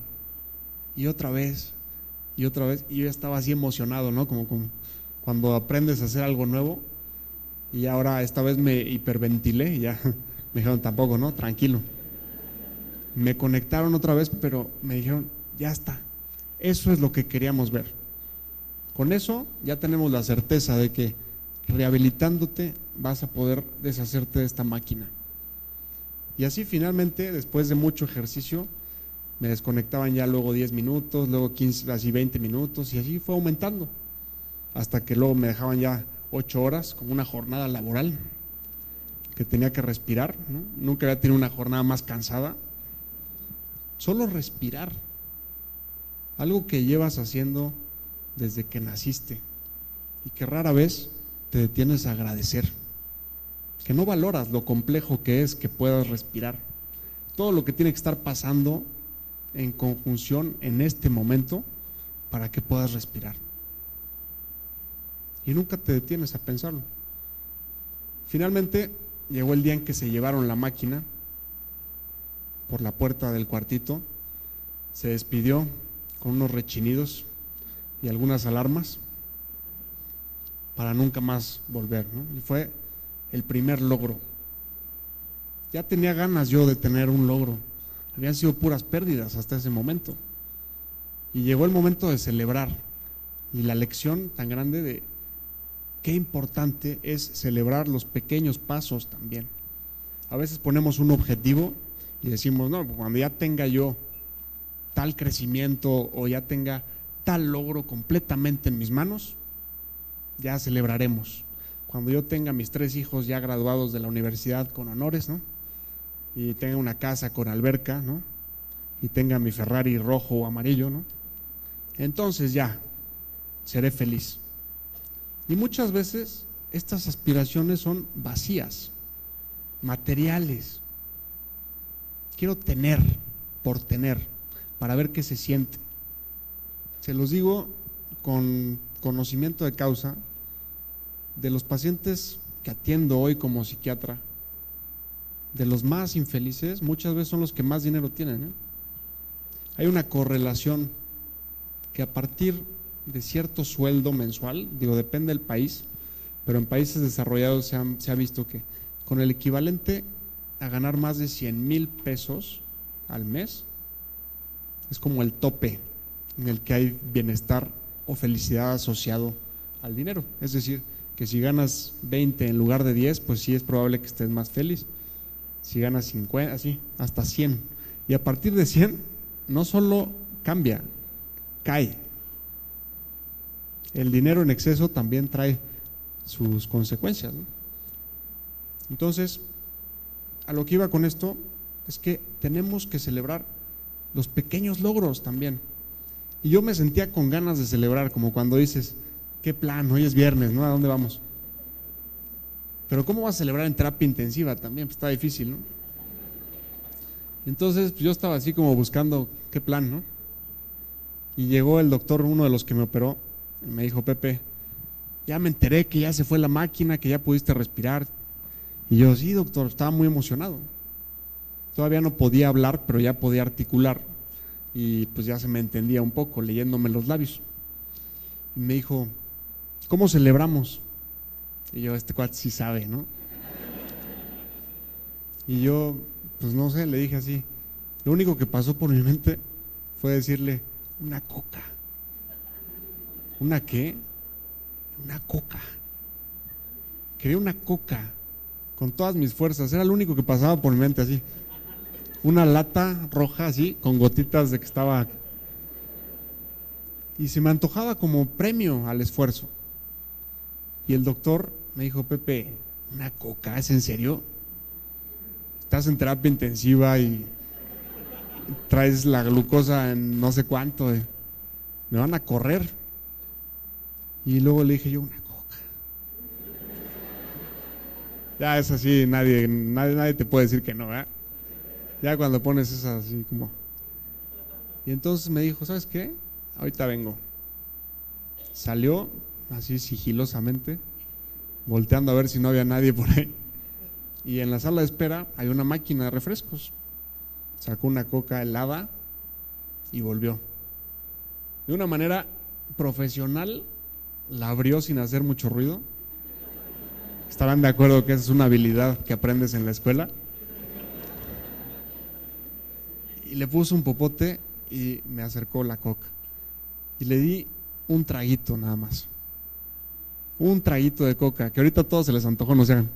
Y otra vez, y otra vez. Y yo ya estaba así emocionado, ¿no? Como cuando aprendes a hacer algo nuevo. Y ahora esta vez me hiperventilé y ya me dijeron tampoco, ¿no? Tranquilo. Me conectaron otra vez, pero me dijeron, ya está. Eso es lo que queríamos ver. Con eso ya tenemos la certeza de que rehabilitándote vas a poder deshacerte de esta máquina. Y así finalmente, después de mucho ejercicio, me desconectaban ya luego 10 minutos, luego 15, así 20 minutos, y así fue aumentando. Hasta que luego me dejaban ya 8 horas, como una jornada laboral, que tenía que respirar, ¿no? Nunca había tenido una jornada más cansada. Solo respirar. Algo que llevas haciendo desde que naciste y que rara vez te detienes a agradecer, que no valoras lo complejo que es que puedas respirar, todo lo que tiene que estar pasando en conjunción en este momento para que puedas respirar, y nunca te detienes a pensarlo. Finalmente llegó el día en que se llevaron la máquina por la puerta del cuartito se despidió con unos rechinidos y algunas alarmas para nunca más volver, ¿no? Y fue el primer logro. Ya tenía ganas yo de tener un logro, habían sido puras pérdidas hasta ese momento. Y llegó el momento de celebrar, y la lección tan grande de qué importante es celebrar los pequeños pasos también. A veces ponemos un objetivo y decimos, no, cuando ya tenga yo tal crecimiento o ya tenga tal logro completamente en mis manos, ya celebraremos. Cuando yo tenga mis 3 hijos ya graduados de la universidad con honores, ¿no? Y tenga una casa con alberca, ¿no? Y tenga mi Ferrari rojo o amarillo, ¿no? Entonces ya seré feliz. Y muchas veces estas aspiraciones son vacías, materiales. Quiero tener por tener, para ver qué se siente. Se los digo con conocimiento de causa, de los pacientes que atiendo hoy como psiquiatra, de los más infelices, muchas veces son los que más dinero tienen, ¿eh? Hay una correlación que a partir de cierto sueldo mensual, digo, depende del país, pero en países desarrollados se ha visto que con el equivalente a ganar más de 100,000 pesos al mes, es como el tope en el que hay bienestar o felicidad asociado al dinero. Es decir, que si ganas 20 en lugar de 10, pues sí es probable que estés más feliz. Si ganas 50, así, hasta 100. Y a partir de 100, no solo cambia, cae. El dinero en exceso también trae sus consecuencias, ¿no? Entonces, a lo que iba con esto es que tenemos que celebrar los pequeños logros también. Y yo me sentía con ganas de celebrar, como cuando dices, ¿qué plan? Hoy es viernes, ¿no? ¿A dónde vamos? Pero ¿cómo vas a celebrar en terapia intensiva también? Pues está difícil, ¿no? Entonces pues yo estaba así como buscando qué plan, ¿no? Y llegó el doctor, uno de los que me operó, y me dijo, Pepe, ya me enteré que ya se fue la máquina, que ya pudiste respirar. Y yo, sí, doctor, estaba muy emocionado. Todavía no podía hablar, pero ya podía articular. Y pues ya se me entendía un poco, leyéndome los labios. Y me dijo, ¿cómo celebramos? Y yo, este cuate sí sabe, ¿no? Y yo, pues no sé, le dije así. Lo único que pasó por mi mente fue decirle, una coca. ¿Una qué? Una coca. Quería una coca con todas mis fuerzas, era lo único que pasaba por mi mente así. Una lata roja así, con gotitas de que estaba. Y se me antojaba como premio al esfuerzo. Y el doctor me dijo, Pepe, ¿una coca? ¿Es en serio? Estás en terapia intensiva y traes la glucosa en no sé cuánto. Me van a correr. Y luego le dije yo, una coca. Ya es así, nadie te puede decir que no, ¿verdad? Ya cuando pones esas así como. Y entonces me dijo, ¿sabes qué? Ahorita vengo. Salió así sigilosamente, volteando a ver si no había nadie por ahí. Y en la sala de espera hay una máquina de refrescos. Sacó una coca helada y volvió. De una manera profesional, la abrió sin hacer mucho ruido. ¿Estarán de acuerdo que esa es una habilidad que aprendes en la escuela? Y le puso un popote y me acercó la coca. Y le di un traguito nada más. Un traguito de coca, que ahorita a todos se les antojó, no sean.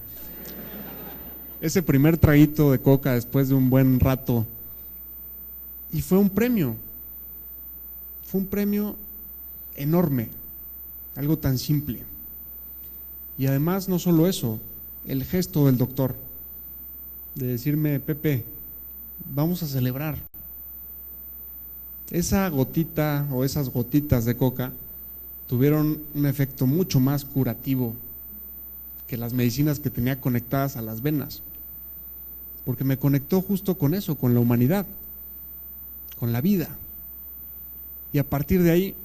Ese primer traguito de coca después de un buen rato. Y fue un premio. Fue un premio enorme. Algo tan simple. Y además no solo eso, el gesto del doctor de decirme, Pepe, vamos a celebrar. Esa gotita o esas gotitas de coca tuvieron un efecto mucho más curativo que las medicinas que tenía conectadas a las venas, porque me conectó justo con eso, con la humanidad, con la vida. Y a partir de ahí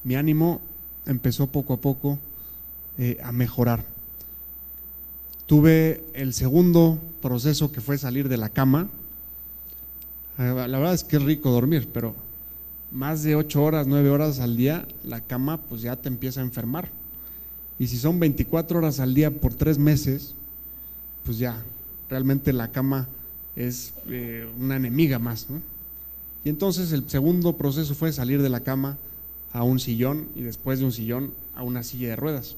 mi ánimo empezó poco a poco a mejorar. Tuve el segundo proceso, que fue salir de la cama. La verdad es que es rico dormir, pero más de 8 horas, 9 horas al día, la cama pues ya te empieza a enfermar. Y si son 24 horas al día por 3 meses, pues ya, realmente la cama es una enemiga más, ¿no? Y entonces el segundo proceso fue salir de la cama a un sillón y después de un sillón a una silla de ruedas.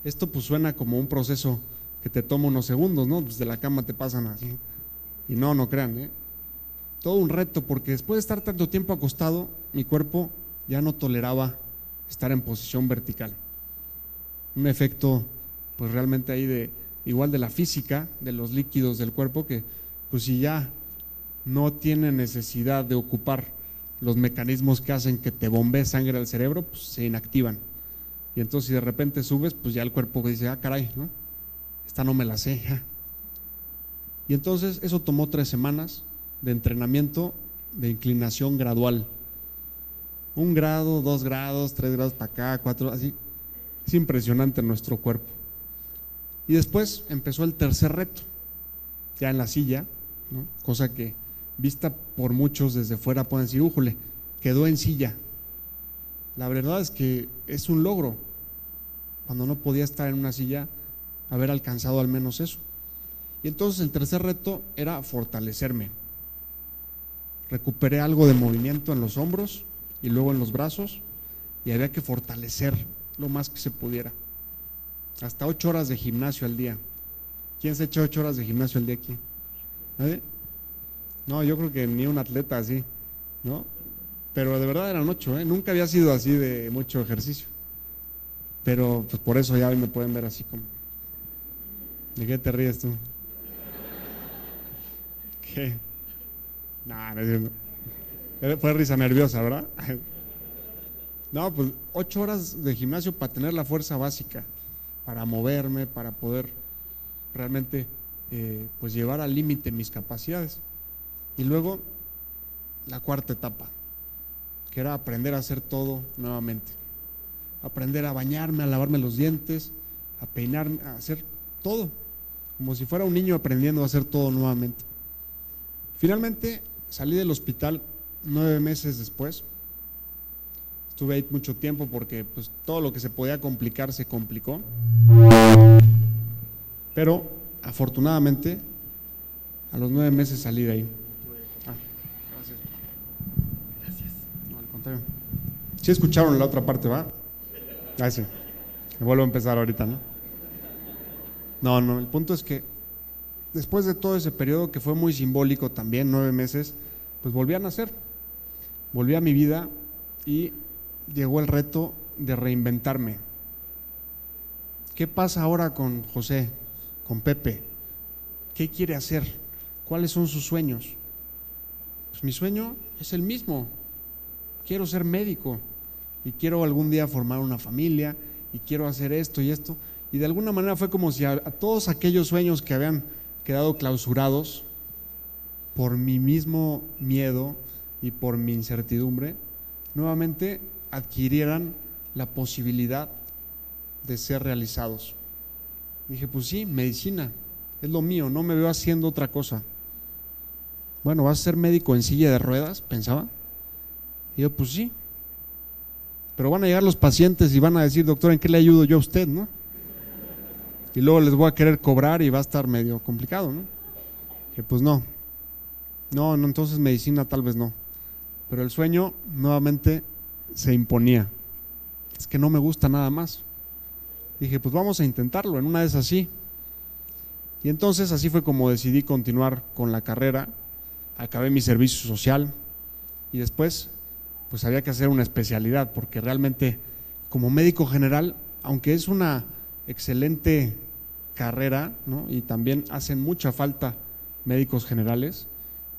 Esto pues suena como un proceso que te toma unos segundos, ¿no? Pues de la cama te pasan así. Y no crean, ¿eh? Todo un reto, porque después de estar tanto tiempo acostado, mi cuerpo ya no toleraba estar en posición vertical. Un efecto pues realmente ahí de igual de la física, de los líquidos del cuerpo, que pues si ya no tiene necesidad de ocupar los mecanismos que hacen que te bombee sangre al cerebro, pues se inactivan. Y entonces si de repente subes, pues ya el cuerpo dice, ah caray, ¿no? Esta no me la sé. Y entonces eso tomó 3 semanas de entrenamiento de inclinación gradual. 1 grado, 2 grados, 3 grados para acá, 4, así. Es impresionante nuestro cuerpo. Y después empezó el tercer reto, ya en la silla, ¿no? Cosa que vista por muchos desde fuera pueden decir, újole, quedó en silla. La verdad es que es un logro, cuando no podía estar en una silla, haber alcanzado al menos eso. Y entonces el tercer reto era fortalecerme. Recuperé algo de movimiento en los hombros y luego en los brazos, y había que fortalecer lo más que se pudiera. Hasta 8 horas de gimnasio al día. ¿Quién se echa 8 horas de gimnasio al día aquí? ¿Nadie? No, yo creo que ni un atleta así, ¿no? Pero de verdad eran 8, ¿eh? Nunca había sido así de mucho ejercicio. Pero pues por eso ya hoy me pueden ver así como. ¿De qué te ríes tú? ¿Qué? No, no es cierto. Fue risa nerviosa, ¿verdad? No, pues 8 horas de gimnasio para tener la fuerza básica, para moverme, para poder realmente pues llevar al límite mis capacidades. Y luego la cuarta etapa, que era aprender a hacer todo nuevamente. Aprender a bañarme, a lavarme los dientes, a peinarme, a hacer todo, como si fuera un niño aprendiendo a hacer todo nuevamente. Finalmente salí del hospital 9 meses después. Estuve ahí mucho tiempo porque pues, todo lo que se podía complicar se complicó. Pero afortunadamente a los 9 meses salí de ahí. Gracias. Gracias. No, al contrario. Sí escucharon la otra parte, ¿va? Sí. Me vuelvo a empezar ahorita, ¿no? No, el punto es que después de todo ese periodo que fue muy simbólico también, 9 meses, pues volví a nacer, volví a mi vida y llegó el reto de reinventarme. ¿Qué pasa ahora con José, con Pepe? ¿Qué quiere hacer? ¿Cuáles son sus sueños? Pues mi sueño es el mismo. Quiero ser médico y quiero algún día formar una familia y quiero hacer esto y esto. Y de alguna manera fue como si a todos aquellos sueños que habían quedado clausurados por mi mismo miedo y por mi incertidumbre, nuevamente adquirieran la posibilidad de ser realizados. Dije, pues sí, medicina, es lo mío, no me veo haciendo otra cosa. Bueno, ¿vas a ser médico en silla de ruedas? Pensaba. Y yo, pues sí. Pero van a llegar los pacientes y van a decir, doctor, ¿en qué le ayudo yo a usted, no? Y luego les voy a querer cobrar y va a estar medio complicado, ¿no? Dije, pues no, entonces medicina tal vez no. Pero el sueño nuevamente se imponía. Es que no me gusta nada más. Dije, pues vamos a intentarlo, en una de esas sí. Y entonces así fue como decidí continuar con la carrera. Acabé mi servicio social y después pues había que hacer una especialidad, porque realmente como médico general, aunque es una excelente carrera, ¿no? Y también hacen mucha falta médicos generales,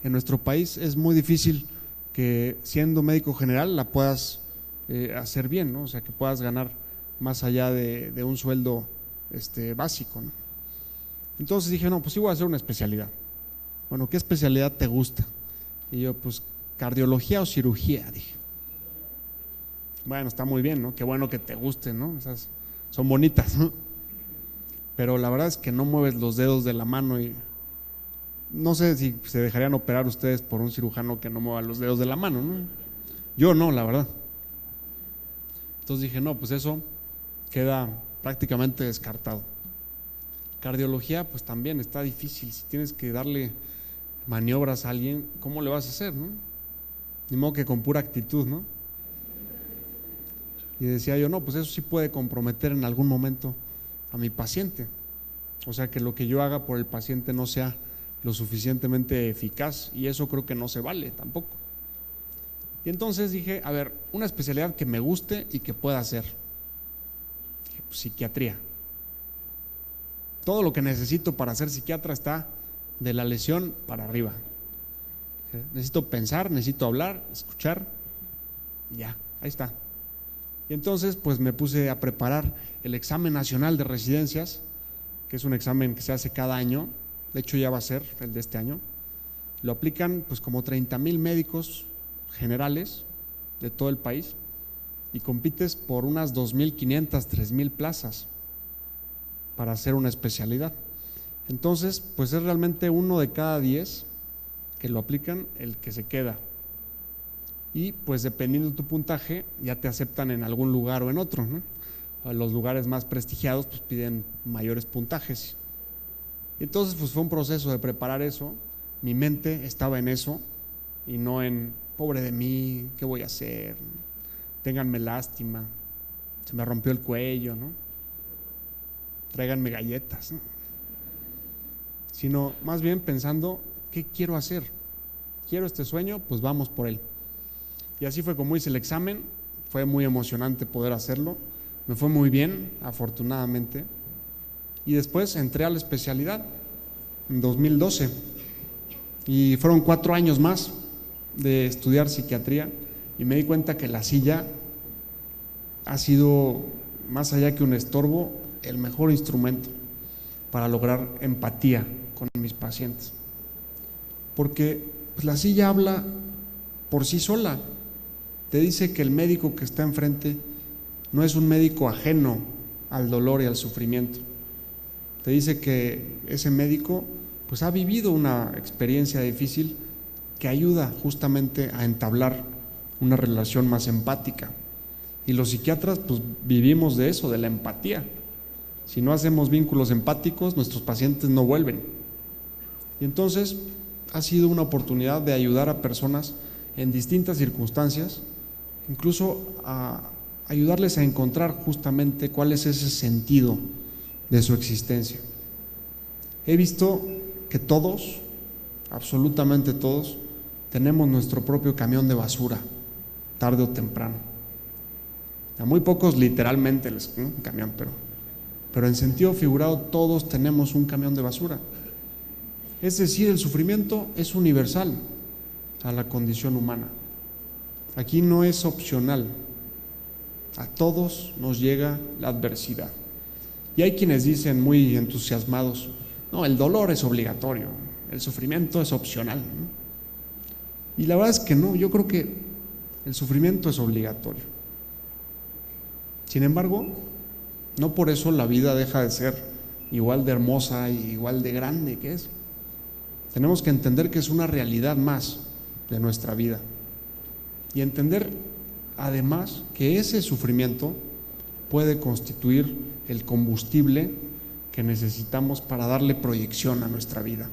en nuestro país es muy difícil que siendo médico general la puedas hacer bien, ¿no? O sea, que puedas ganar más allá de un sueldo básico, ¿no? Entonces dije, no, pues sí voy a hacer una especialidad. Bueno, ¿qué especialidad te gusta? Y yo, pues cardiología o cirugía, dije. Bueno, está muy bien, ¿no? Qué bueno que te guste, ¿no? Esas son bonitas, ¿no? Pero la verdad es que no mueves los dedos de la mano y no sé si se dejarían operar ustedes por un cirujano que no mueva los dedos de la mano, ¿no? Yo no, la verdad. Entonces dije, no, pues eso queda prácticamente descartado. Cardiología, pues también está difícil. Si tienes que darle maniobras a alguien, ¿cómo le vas a hacer, no? Ni modo que con pura actitud, ¿no? Y decía yo, no, pues eso sí puede comprometer en algún momento a mi paciente. O sea, que lo que yo haga por el paciente no sea lo suficientemente eficaz, y eso creo que no se vale tampoco. Y entonces dije, a ver, una especialidad que me guste y que pueda hacer. Dije, pues, psiquiatría. Todo lo que necesito para ser psiquiatra está de la lesión para arriba. Necesito pensar, necesito hablar, escuchar, y ya, ahí está. Y entonces pues me puse a preparar el examen nacional de residencias, que es un examen que se hace cada año. De hecho ya va a ser el de este año. Lo aplican pues como 30,000 médicos generales de todo el país, y compites por unas 2,500, 3,000 plazas para hacer una especialidad. Entonces pues es realmente 1 de cada 10 que lo aplican el que se queda, y pues dependiendo de tu puntaje ya te aceptan en algún lugar o en otro, ¿no? Los lugares más prestigiados pues piden mayores puntajes. Y entonces pues fue un proceso de preparar eso. Mi mente estaba en eso y no en pobre de mí, ¿qué voy a hacer? Ténganme lástima, se me rompió el cuello, ¿no? Tráiganme galletas, ¿no? Sino más bien pensando, ¿qué quiero hacer? ¿Quiero este sueño? Pues vamos por él. Y así fue como hice el examen. Fue muy emocionante poder hacerlo. Me fue muy bien, afortunadamente. Y después entré a la especialidad en 2012. Y fueron 4 años más de estudiar psiquiatría, y me di cuenta que la silla ha sido, más allá que un estorbo, el mejor instrumento para lograr empatía con mis pacientes. Porque pues, la silla habla por sí sola. Te dice que el médico que está enfrente no es un médico ajeno al dolor y al sufrimiento. Te dice que ese médico pues ha vivido una experiencia difícil que ayuda justamente a entablar una relación más empática. Y los psiquiatras pues vivimos de eso, de la empatía. Si no hacemos vínculos empáticos, nuestros pacientes no vuelven. Y entonces ha sido una oportunidad de ayudar a personas en distintas circunstancias, incluso a ayudarles a encontrar justamente cuál es ese sentido de su existencia. He visto que todos, absolutamente todos, tenemos nuestro propio camión de basura, tarde o temprano. A muy pocos literalmente un camión, pero en sentido figurado todos tenemos un camión de basura. Es decir, el sufrimiento es universal a la condición humana. Aquí no es opcional. A todos nos llega la adversidad. Y hay quienes dicen muy entusiasmados, no, el dolor es obligatorio, el sufrimiento es opcional, ¿no? Y la verdad es que no, yo creo que el sufrimiento es obligatorio. Sin embargo, no por eso la vida deja de ser igual de hermosa y igual de grande que es. Tenemos que entender que es una realidad más de nuestra vida, y entender además que ese sufrimiento puede constituir el combustible que necesitamos para darle proyección a nuestra vida.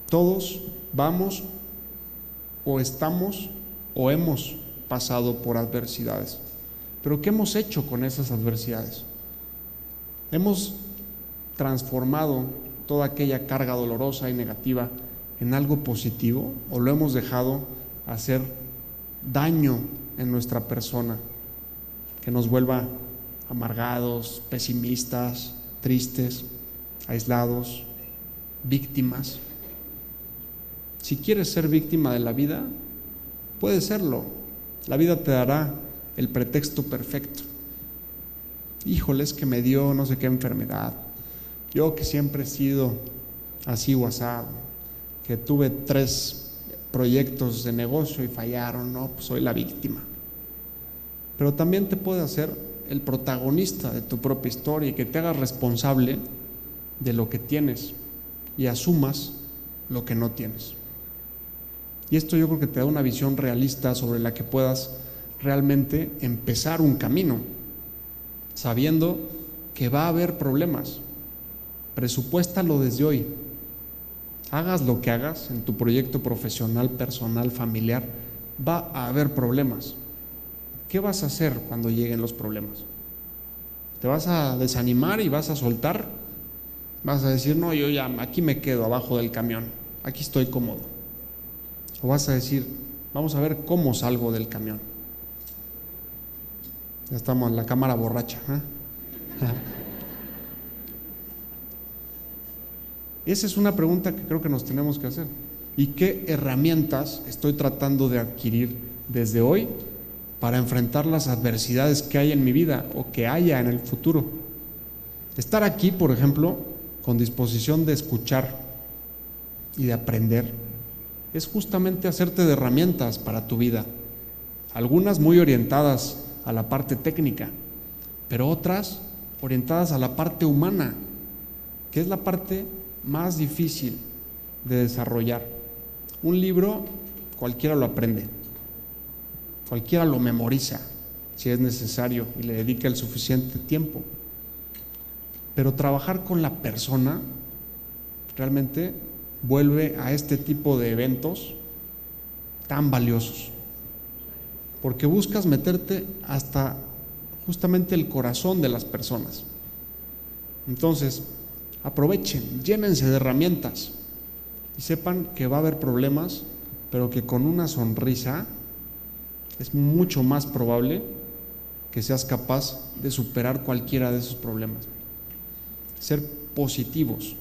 Todos vamos o estamos o hemos pasado por adversidades, pero ¿qué hemos hecho con esas adversidades? ¿Hemos transformado toda aquella carga dolorosa y negativa en algo positivo, o lo hemos dejado hacer daño en nuestra persona, que nos vuelva amargados, pesimistas, tristes, aislados, víctimas? Si quieres ser víctima de la vida, puedes serlo. La vida te dará el pretexto perfecto. Híjole, es que me dio no sé qué enfermedad, yo que siempre he sido así o asado, que tuve 3 proyectos de negocio y fallaron, no, pues soy la víctima. Pero también te puede hacer el protagonista de tu propia historia, y que te hagas responsable de lo que tienes y asumas lo que no tienes. Y esto yo creo que te da una visión realista sobre la que puedas realmente empezar un camino, sabiendo que va a haber problemas. Presupuéstalo desde hoy. Hagas lo que hagas en tu proyecto profesional, personal, familiar, va a haber problemas. ¿Qué vas a hacer cuando lleguen los problemas? ¿Te vas a desanimar y vas a soltar? ¿Vas a decir, no, yo ya aquí me quedo abajo del camión, aquí estoy cómodo? ¿O vas a decir, vamos a ver cómo salgo del camión? Ya estamos en la cámara borracha, ¿eh? Esa es una pregunta que creo que nos tenemos que hacer. ¿Y qué herramientas estoy tratando de adquirir desde hoy para enfrentar las adversidades que hay en mi vida o que haya en el futuro? Estar aquí, por ejemplo, con disposición de escuchar y de aprender, es justamente hacerte de herramientas para tu vida. Algunas muy orientadas a la parte técnica, pero otras orientadas a la parte humana, que es la parte más difícil de desarrollar. Un libro cualquiera lo aprende, cualquiera lo memoriza si es necesario y le dedica el suficiente tiempo, pero trabajar con la persona realmente vuelve a este tipo de eventos tan valiosos, porque buscas meterte hasta justamente el corazón de las personas. Entonces, aprovechen, llénense de herramientas y sepan que va a haber problemas, pero que con una sonrisa es mucho más probable que seas capaz de superar cualquiera de esos problemas. Ser positivos.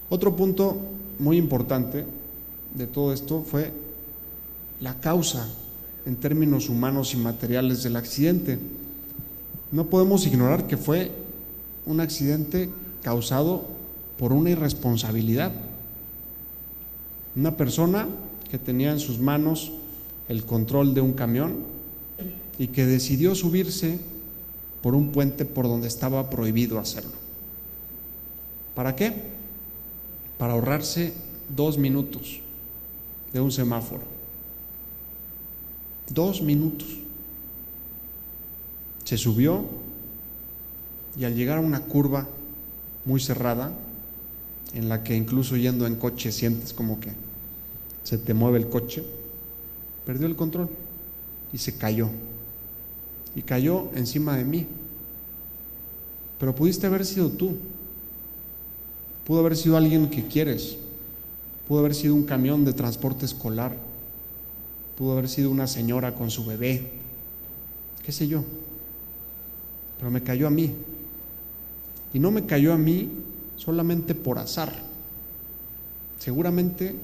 Otro punto muy importante de todo esto fue la causa en términos humanos y materiales del accidente. No podemos ignorar que fue un accidente causado por una irresponsabilidad. Una persona que tenía en sus manos el control de un camión y que decidió subirse por un puente por donde estaba prohibido hacerlo. ¿Para qué? Para ahorrarse 2 minutos de un semáforo. 2 minutos. Se subió y al llegar a una curva muy cerrada, en la que incluso yendo en coche sientes como que se te mueve el coche, perdió el control y se cayó. Y cayó encima de mí. Pero pudiste haber sido tú. Pudo haber sido alguien que quieres. Pudo haber sido un camión de transporte escolar. Pudo haber sido una señora con su bebé. Qué sé yo. Pero me cayó a mí. Y no me cayó a mí solamente por azar. Seguramente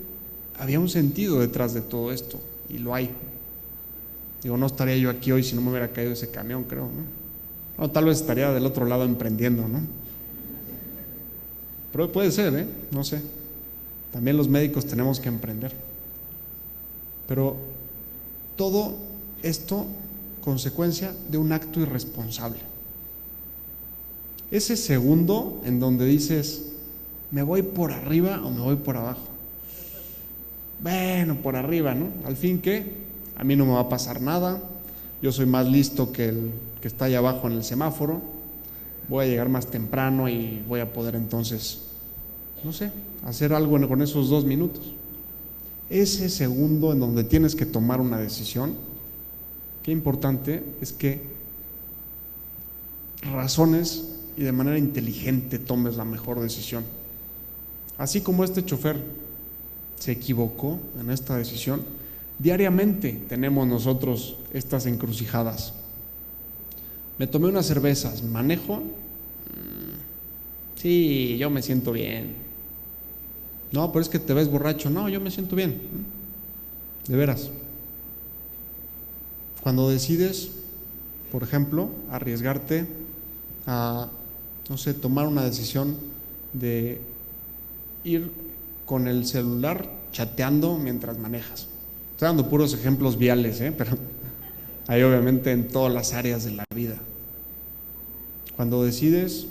había un sentido detrás de todo esto, y lo hay. Digo, no estaría yo aquí hoy si no me hubiera caído ese camión, creo, ¿no? O tal vez estaría del otro lado emprendiendo, ¿no? Pero puede ser, no sé. También los médicos tenemos que emprender. Pero todo esto consecuencia de un acto irresponsable. Ese segundo en donde dices, ¿me voy por arriba o me voy por abajo? Bueno, por arriba, ¿no? Al fin, ¿qué? A mí no me va a pasar nada. Yo soy más listo que el que está allá abajo en el semáforo. Voy a llegar más temprano y voy a poder entonces, no sé, hacer algo con esos 2 minutos. Ese segundo en donde tienes que tomar una decisión, qué importante es que razones y de manera inteligente tomes la mejor decisión. Así como este chofer se equivocó en esta decisión, diariamente tenemos nosotros estas encrucijadas. Me tomé unas cervezas, ¿manejo? Sí, yo me siento bien. No, pero es que te ves borracho. No, yo me siento bien. De veras. Cuando decides, por ejemplo, arriesgarte a, no sé, tomar una decisión de ir con el celular chateando mientras manejas. Estoy dando puros ejemplos viales, pero hay obviamente en todas las áreas de la vida. Cuando decides,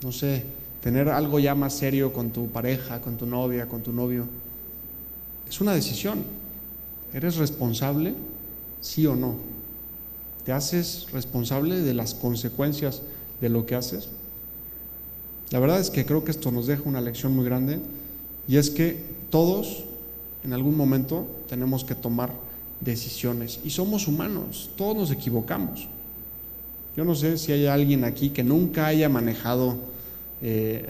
no sé, tener algo ya más serio con tu pareja, con tu novia, con tu novio, Es una decisión. ¿Eres responsable, sí o no? ¿Te haces responsable de las consecuencias de lo que haces? La verdad es que creo que esto nos deja una lección muy grande, y es que todos en algún momento tenemos que tomar decisiones, y somos humanos, todos nos equivocamos. Yo no sé si hay alguien aquí que nunca haya manejado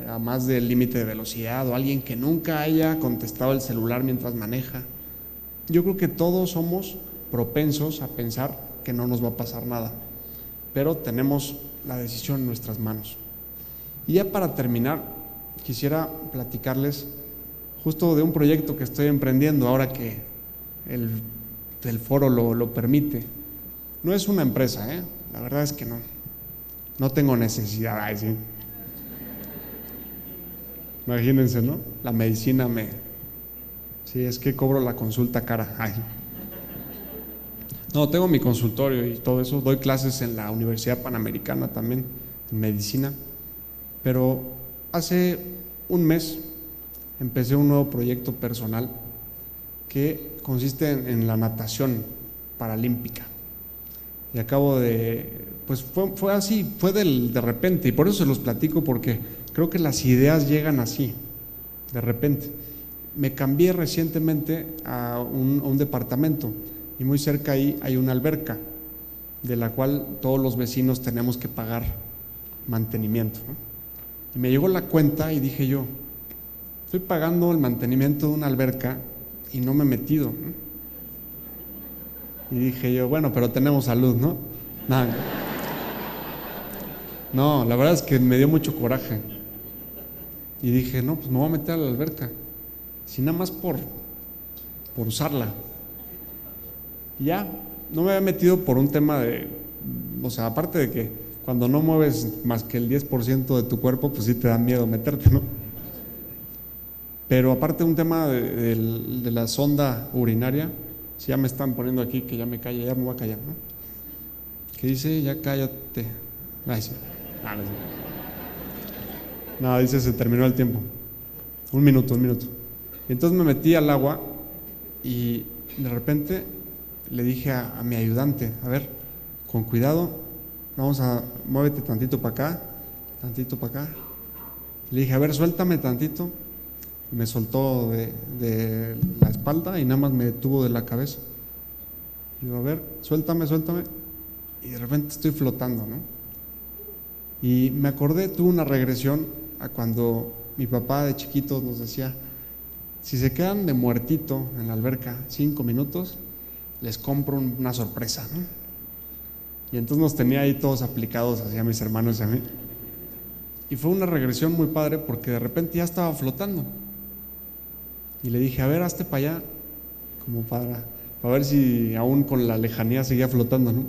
a más del límite de velocidad, o alguien que nunca haya contestado el celular mientras maneja. Yo creo que todos somos propensos a pensar que no nos va a pasar nada, pero tenemos la decisión en nuestras manos. Y ya para terminar, quisiera platicarles justo de un proyecto que estoy emprendiendo ahora que el foro lo permite. No es una empresa, la verdad es que no tengo necesidad. Ay, sí. Imagínense, ¿no? La medicina sí, es que cobro la consulta cara. Ay. No, tengo mi consultorio y todo eso, doy clases en la Universidad Panamericana también, en medicina, pero hace un mes empecé un nuevo proyecto personal que consiste en la natación paralímpica. Y acabo pues fue así, fue de repente, y por eso se los platico, porque creo que las ideas llegan así, de repente. Me cambié recientemente a un departamento, y muy cerca ahí hay una alberca, de la cual todos los vecinos tenemos que pagar mantenimiento, ¿no? Y me llegó la cuenta y dije yo, estoy pagando el mantenimiento de una alberca y no me he metido, ¿no? Y dije yo, bueno, pero tenemos salud, ¿no? No, la verdad es que me dio mucho coraje. Y dije, no, pues me voy a meter a la alberca, si nada más por usarla. Y ya, no me había metido por un tema o sea, aparte de que cuando no mueves más que el 10% de tu cuerpo, pues sí te da miedo meterte, ¿no? Pero aparte un tema de la sonda urinaria, si ya me están poniendo aquí que ya me calle, ya me voy a callar, ¿no? Que dice, ya cállate. Ay, sí. No, dice, se terminó el tiempo. Un minuto. Y entonces me metí al agua y de repente le dije a mi ayudante, a ver, con cuidado, muévete tantito para acá, tantito para acá. Le dije, a ver, suéltame tantito. Y me soltó de la espalda y nada más me detuvo de la cabeza. Y digo, a ver, suéltame. Y de repente estoy flotando, ¿no? Y me acordé, tuve una regresión a cuando mi papá de chiquitos nos decía, si se quedan de muertito en la alberca 5 minutos, les compro una sorpresa, ¿no? Y entonces nos tenía ahí todos aplicados hacia mis hermanos y a mí. Y fue una regresión muy padre porque de repente ya estaba flotando. Y le dije, a ver, hazte para allá, como para ver si aún con la lejanía seguía flotando, ¿no?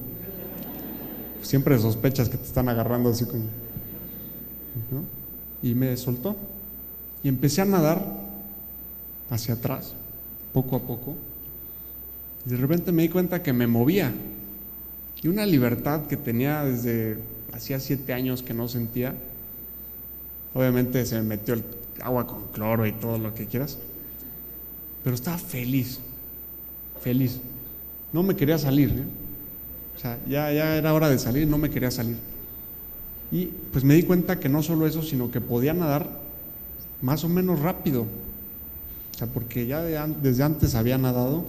Siempre sospechas que te están agarrando así como, ¿no? Y me soltó. Y empecé a nadar hacia atrás, poco a poco. Y de repente me di cuenta que me movía. Y una libertad que tenía desde hacía 7 años que no sentía. Obviamente se me metió el agua con cloro y todo lo que quieras. Pero estaba feliz. No me quería salir, ¿eh? O sea, ya era hora de salir, no me quería salir. Y pues me di cuenta que no solo eso, sino que podía nadar más o menos rápido. O sea, porque ya desde antes había nadado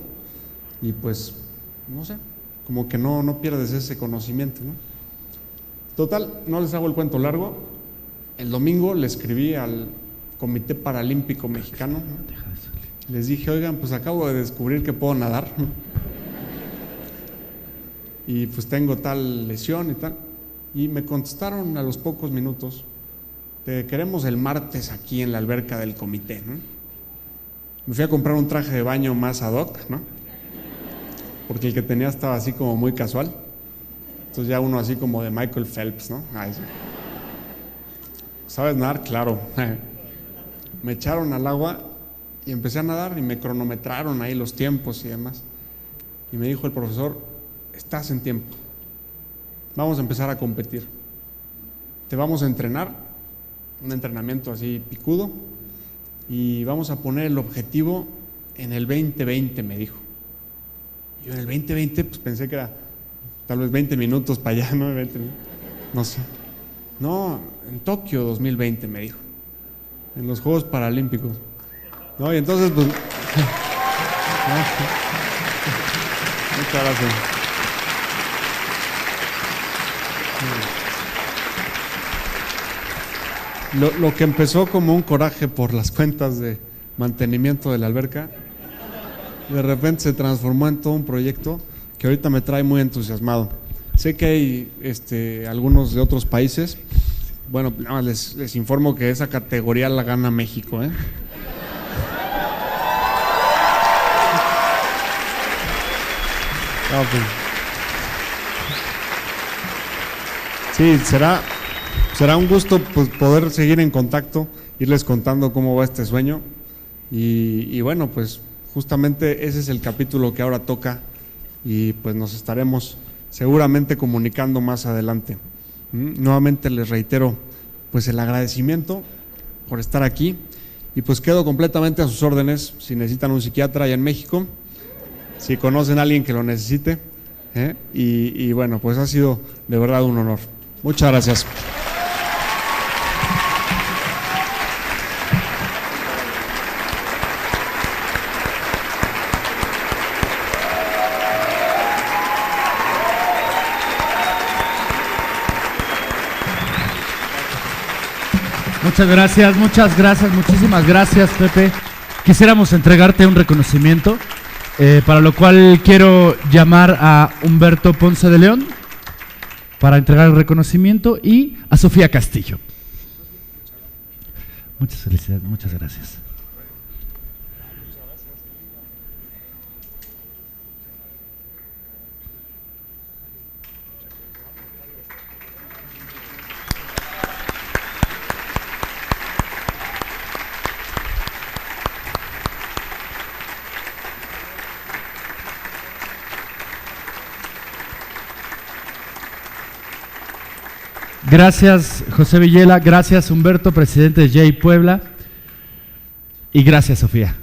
y pues, no sé, como que no pierdes ese conocimiento, ¿no? Total, no les hago el cuento largo. El domingo le escribí al Comité Paralímpico Mexicano. Les dije, oigan, pues acabo de descubrir que puedo nadar y pues tengo tal lesión y tal. Y me contestaron a los pocos minutos, te queremos el martes aquí en la alberca del comité, ¿no? Me fui a comprar un traje de baño más ad hoc, ¿no? Porque el que tenía estaba así como muy casual. Entonces ya uno así como de Michael Phelps, ¿no? Ay, sí. ¿Sabes nadar? Claro. Me echaron al agua y empecé a nadar y me cronometraron ahí los tiempos y demás. Y me dijo el profesor, estás en tiempo, vamos a empezar a competir. Te vamos a entrenar, un entrenamiento así picudo, y vamos a poner el objetivo en el 2020, me dijo. Yo en el 2020 pues pensé que era tal vez 20 minutos para allá, ¿no? No sé. No, en Tokio 2020, me dijo. En los Juegos Paralímpicos. No, y entonces pues... Muchas gracias. Lo que empezó como un coraje por las cuentas de mantenimiento de la alberca, de repente se transformó en todo un proyecto que ahorita me trae muy entusiasmado. Sé que hay algunos de otros países. Bueno, nada más les informo que esa categoría la gana México, ¿eh? Okay. Sí, será un gusto pues, poder seguir en contacto, irles contando cómo va este sueño y bueno, pues justamente ese es el capítulo que ahora toca y pues nos estaremos seguramente comunicando más adelante. Nuevamente les reitero pues el agradecimiento por estar aquí y pues quedo completamente a sus órdenes si necesitan un psiquiatra allá en México, si conocen a alguien que lo necesite, y bueno, pues ha sido de verdad un honor. Muchas gracias. Muchas gracias, muchísimas gracias, Pepe. Quisiéramos entregarte un reconocimiento, para lo cual quiero llamar a Humberto Ponce de León para entregar el reconocimiento y a Sofía Castillo. Muchas felicidades, muchas gracias. Gracias, José Villela, gracias, Humberto, presidente de J Puebla, y gracias, Sofía.